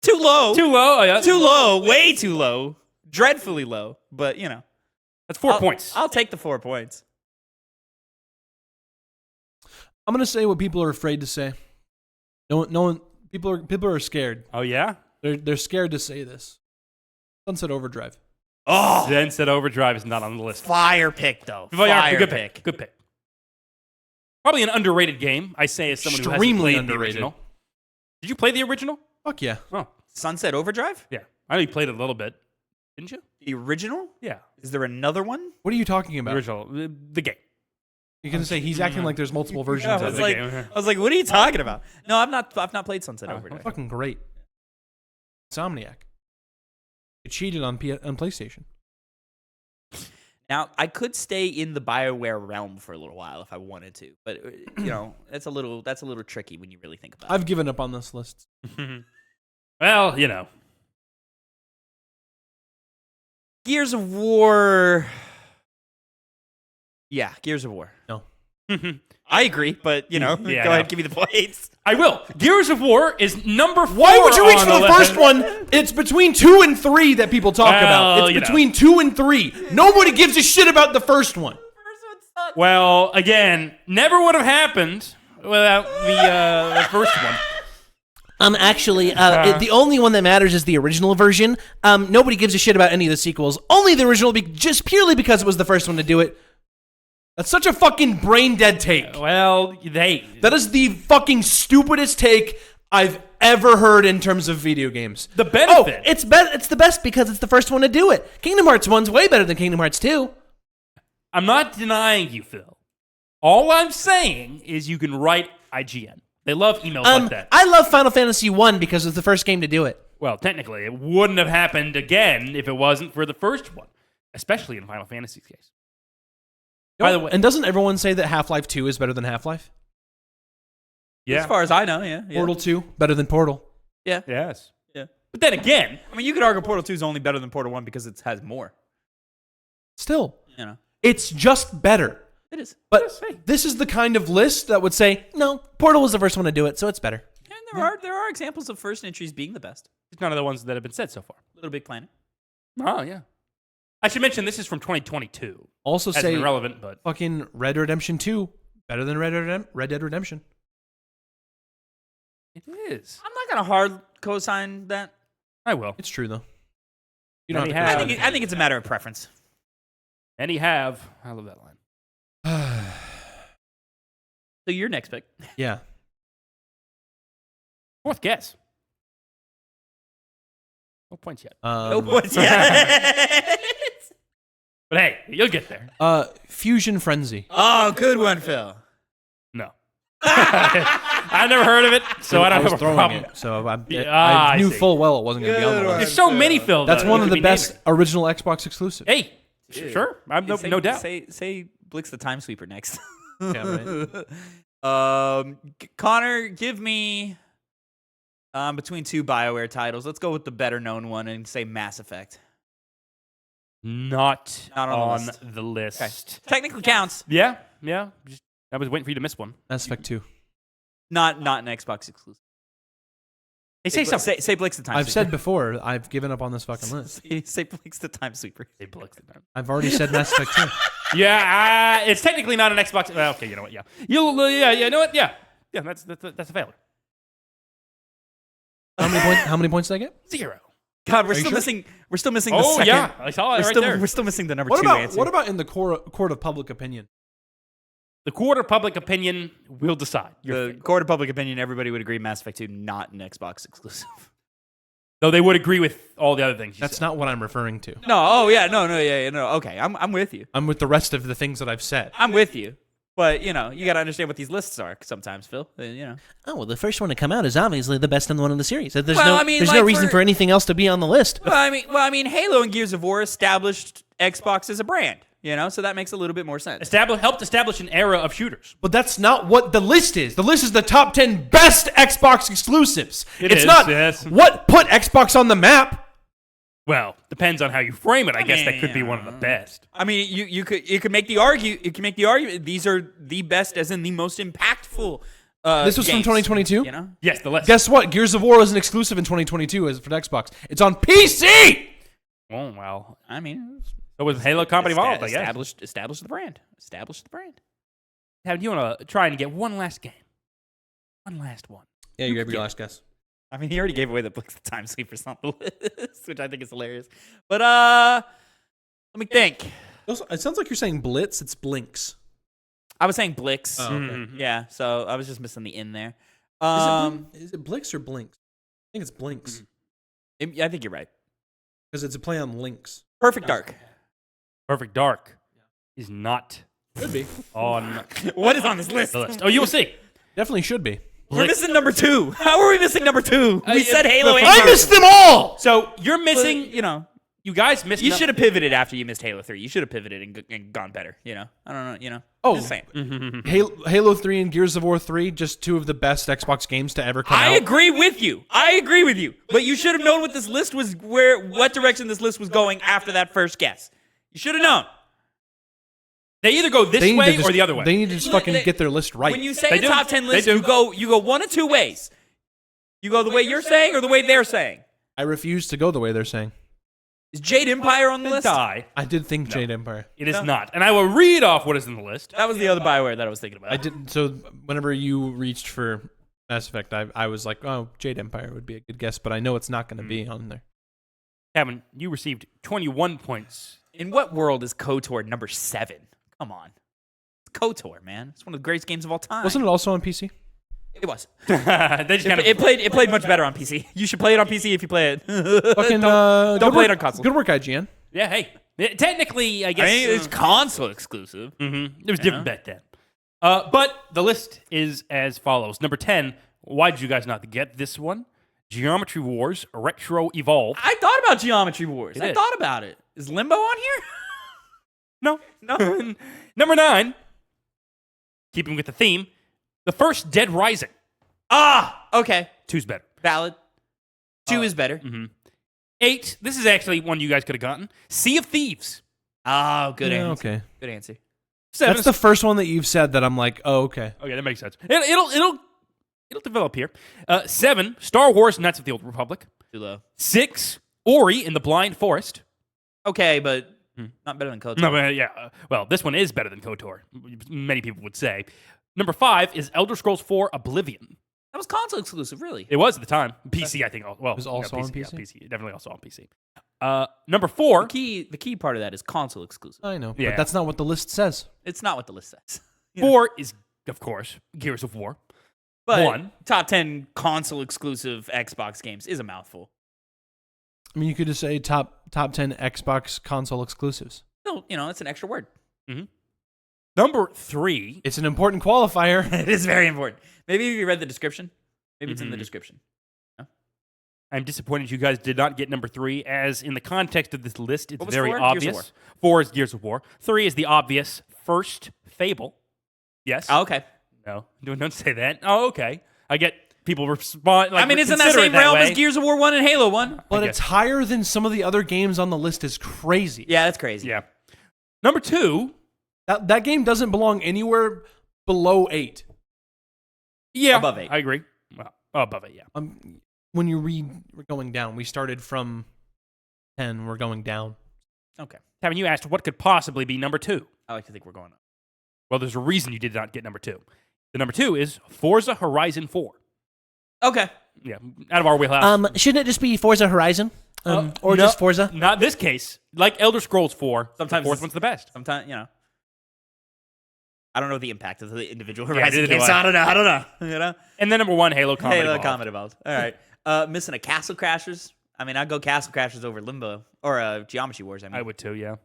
Too low. Too low? Oh, yeah. Too low. Way too low. Dreadfully low. But you know, That's 4 points. I'll take the 4 points. I'm gonna say what people are afraid to say. No one. People are scared. Oh, yeah? They're scared to say this. Sunset Overdrive. Oh, Sunset Overdrive is not on the list. fire pick though. Well, yeah, Fire good pick. pick. Good pick. Probably an underrated game. I say as someone who hasn't Extremely played underrated. the original. Did you play the original? Fuck yeah. Oh, Sunset Overdrive? yeah. I know you played it a little bit. Didn't you? The original? Yeah. Is there another one? What are you talking The about? original. The game. You're gonna say he's acting like there's multiple versions I of was it. like, what are you talking about? No, I've not played Sunset Oh, Overdrive. Fucking great. Insomniac. It cheated on PlayStation. Now, I could stay in the BioWare realm for a little while if I wanted to, but you know, that's a little tricky when you really think about it. I've given up on this list. Well, you know. Gears of War. Yeah, Gears of War. No. I agree, but you know, Yeah, go I ahead, know. give me the points. I will. Gears of War is number 4. Why would you reach for on the list. first one? It's between 2 and 3 that people talk Well, about. you It's know. between 2 and 3. Nobody gives a shit about the first one. Well, again, never would have happened without the first one. Actually, the only one that matters is the original version. Nobody gives a shit about any of the sequels. Only the original, just purely because it was the first one to do it. That's such a fucking brain dead take. Well, That is the fucking stupidest take I've ever heard in terms of video games. the Oh, benefit. it's the best because it's the first one to do it. Kingdom Hearts 1's way better than Kingdom Hearts 2. I'm not denying you, Phil. All I'm saying is you can write IGN. They love emails like that. I love Final Fantasy 1 because it was the first game to do it. Well, technically, it wouldn't have happened again if it wasn't for the first one, especially in Final Fantasy's case. By the way, And doesn't everyone say that Half-Life 2 is better than Half-Life? yeah. As far as I know, yeah. Portal 2 better than Portal. Yeah. Yes. Yeah. But then again, I mean, you could argue Portal 2 is only better than Portal 1 because it has more. Still, You know, it's just better. it is. But this is the kind of list that would say, no, Portal was the first one to do it, so it's better. And there are examples of first entries being the best. it's none of the ones that have been said so far. Little Big Planet. Oh, yeah. I should mention this is from 2022. Also That's say irrelevant, but fucking Red Dead Redemption 2 better than Red Dead Redemption. it is. I'm not gonna hard co-sign that. I will. It's true though. You Many don't have have. to I think it's a matter of preference. Any have. I love that line. So your next pick. Yeah. Fourth guess. No points yet. No points yet. But hey, you'll get there. Fusion Frenzy. Oh, good one, Phil. No. I've never heard of it, so I don't was have a throwing problem. it, so I I knew see. full well it wasn't going to be on the Good one. list. There's so many, Phil. That's though. one You of could the be best naming. original Xbox exclusives. Hey, sure. I'm no doubt. Say Blix the Time Sweeper next. Yeah, right. Connor, give me between two BioWare titles. Let's go with the better known one and say Mass Effect. Not Not on the list. the list. Technically counts. Yeah. I was waiting for you to miss one. Mass Effect 2. Not an Xbox exclusive. Hey, say something. Say Blix the Time I've Sweeper. said before, I've given up on this fucking list. Say Blix the Time Sweeper. I've already said Mass Effect 2. Yeah, it's technically not an Xbox. Well, okay, you know what? Yeah, you know what? Yeah. That's a failure. How many points did I get? 0. God, we're you still sure? missing. We're still missing the Oh second. yeah, I saw it right there. We're still missing the number What two about answer. what about in the court of public opinion? The court of public opinion will decide. the court of public opinion? Everybody would agree Mass Effect 2 not an Xbox exclusive. Though they would agree with all the other things. You That's said. not what I'm referring to. No. Oh yeah. No. Yeah. No. Okay. I'm with you. I'm with the rest of the things that I've said. I'm with you. But you know, you got to understand what these lists are sometimes, Phil. You know. Oh, well, the first one to come out is obviously the best one in the series. There's Well, I mean, there's like no reason for- for anything else to be on the list. Well, I mean, Halo and Gears of War established Xbox as a brand. You know, so that makes a little bit more sense. Helped establish an era of shooters. But that's not what the list is. The list is the top 10 best Xbox exclusives. It It's is, not yes. what put Xbox on the map. Well, depends on how you frame it. I guess that mean, could be one of the best. I mean, you could make the argument these are the best, as in the most impactful. This was from games, 2022? You know, Yes, the list. Guess what? Gears of War is an exclusive in 2022 as for Xbox. It's on PC. Oh well. I mean, So was Halo Combat Evolved, I guess. established the brand. Established the brand. Have you want to try and get one last game? One last one. Yeah, you gave your last guess. I mean, he already gave away the Blix the Time Sweepers on the list, which I think is hilarious. But let me think. It sounds like you're saying Blitz. It's Blinks. I was saying Blix. Oh, okay. Mhm. Yeah, so I was just missing the in there. Is it Blix or Blinks? I think it's Blinks I think you're right. because it's a play on links. Perfect Dark. Perfect Dark is not Could be. on What is on this list? the list. Oh, you will see. Definitely should be. We're missing number 2. How are we missing number 2? We said Halo. I missed them all. So you're missing. You know, You guys missed. you should have pivoted after you missed Halo 3. You should have pivoted and gone better. You know, I don't know. You know, Oh. just saying. Halo 3 and Gears of War 3, just two of the best Xbox games to ever come out. I agree with you. But you should have known what this list was, what direction this list was going after that first guess. You should have known. They either go this They need way to just- or the other way. They need to just fucking get their list right. When you say They a do. top 10 They list, do. you go one of two ways. You go the way you're saying or the way they're saying. I refuse to go the way they're saying. Is Jade Empire on the list? Die. I did think Jade Empire. It is not. And I will read off what is in the list. That was the other Bioware that I was thinking about. I didn't. So whenever you reached for Mass Effect, I was like, oh, Jade Empire would be a good guess, but I know it's not going to be on there. Kevin, you received 21 points. In what world is KOTOR number 7? Come on. It's KOTOR, man. It's one of the greatest games of all time. Wasn't it also on PC? It was. They just kind of It played much better on PC. You should play it on PC if you play it. Fucking don't good play it work- on console. Good work, IGN. Yeah, hey. Technically, I I guess mean, it's console exclusive. it was different back then. But the list is as follows. Number 10, why did you guys not get this one? Geometry Wars, Retro Evolve. I thought about Geometry Wars. You I did. thought about it. Is Limbo on here? No. No. Number 9, keeping with the theme, the first Dead Rising. Okay. 2's better. Valid. 2 is better. 8, this is actually one you guys could have gotten. Sea of Thieves. Oh, good Yeah, answer. okay. Good answer. 7 That's the first one that you've said that I'm like, oh, okay. Okay, that makes sense. It'll develop here. 7, Star Wars: Knights of the Old Republic. Too low. 6, Ori in the Blind Forest. Okay, but not better than KOTOR. No, but yeah. Well, this one is better than KOTOR. Many people would say. Number 5 is Elder Scrolls 4: Oblivion. That was console exclusive, really. It was at the time. PC, I think. Well, It was also on PC? Yeah, PC. Definitely also on PC. Number 4. The key part of that is console exclusive. I know, Yeah. but that's not what the list says. It's not what the list says. 4 is, of course, Gears of War. But 1. top 10 console exclusive Xbox games is a mouthful. I mean, you could just say top 10 Xbox console exclusives. No, it's an extra word. Number 3. It's an important qualifier. It is very important. Maybe if you read the description. Maybe it's in the description. I'm disappointed you guys did not get number 3, as in the context of this list, it's What was very 4? Gears of obvious. War. 4 is Gears of War. 3 is the obvious first Fable. Yes. Oh, okay. No, don't say that. Oh, okay. I get people respond. Like, I mean, isn't that consider it same realm way. as Gears of War 1 and Halo 1? But guess. it's higher than some of the other games on the list is crazy. Yeah, that's crazy. Yeah. Number 2. That game doesn't belong anywhere below 8. Yeah. Above 8. I agree. Well, above it, yeah. When you read, we're going down. We started from 10. We're going down. Okay. Tavin, you asked what could possibly be number 2. I like to think we're going up. Well, there's a reason you did not get number 2. The number 2 is Forza Horizon 4. Okay. Yeah, out of our wheelhouse. Shouldn't it just be Forza Horizon? Or No, just Forza? Not this case. Like Elder Scrolls 4, Sometimes the fourth it's- one's the best. Sometimes, I don't know the impact of the individual Yeah, Horizon neither do games. I. I don't know. And then number 1, Halo Combat Halo Evolved. Combat Evolved. All right. Missing a Castle Crashers. I mean, I'd go Castle Crashers over Limbo. Or Geometry Wars, I mean. I would too, yeah.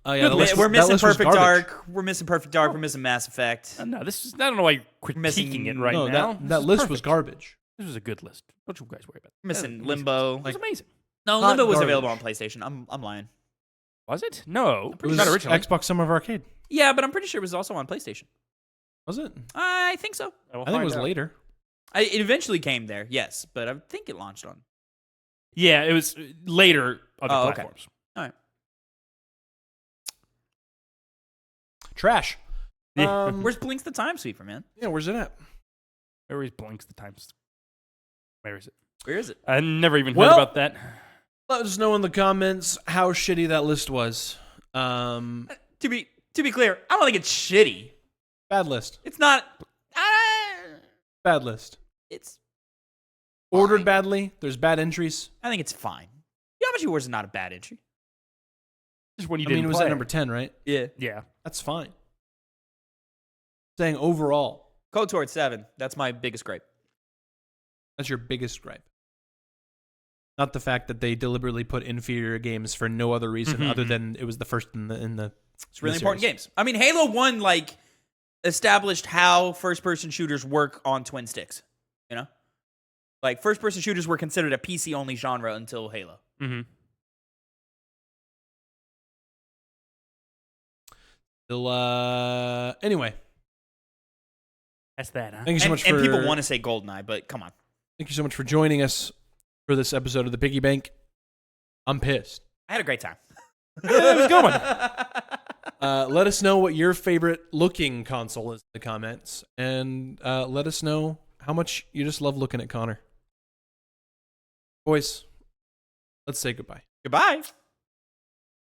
Oh, yeah, We're missing that list was Perfect garbage. Dark. We're missing Perfect Dark. We're missing Mass Effect. No, this is, I don't know why you're critiquing Missing- it right No, now. that This is list was perfect. garbage. This was a good list. Don't you guys worry about it. Missing It Limbo. was amazing. No, Not Limbo was garbage. available on PlayStation. I'm lying. Was it? No. It was Not originally. Xbox Summer of Arcade. Yeah, but I'm pretty sure it was also on PlayStation. Was it? I think so. will I think it find was out. later. It eventually came there, yes, but I think it launched on. Yeah, it was later other Oh, okay. platforms. All right. Trash. Yeah. Where's Blinks the Time Sweeper, man? Yeah, where's it at? Where always blinks the times. Where is it? Where is it? I never even heard Well- about that. Let us know in the comments how shitty that list was. To be clear, I don't think it's shitty. Bad list. It's not. Bad list. It's. Ordered fine. badly. There's bad entries. I think it's fine. Geometry Wars is not a bad entry. Just when you I mean, didn't it was play. at number 10, right? Yeah. Yeah. That's fine. Saying overall, KOTOR at 7. That's my biggest gripe. that's your biggest gripe. Not the fact that they deliberately put inferior games for no other reason other than it was the first in the. It's really important games. I mean, Halo 1 established how first-person shooters work on twin sticks. Like first-person shooters were considered a PC-only genre until Halo. Mm-hmm. Anyway, That's that, huh? thank you so much for And people want to say GoldenEye, but come on. Thank you so much for joining us for this episode of the Piggy Bank. I'm pissed. I had a great time. It was a good one. Let us know what your favorite looking console is in the comments, and let us know how much you just love looking at Connor. Boys, let's say goodbye. Goodbye.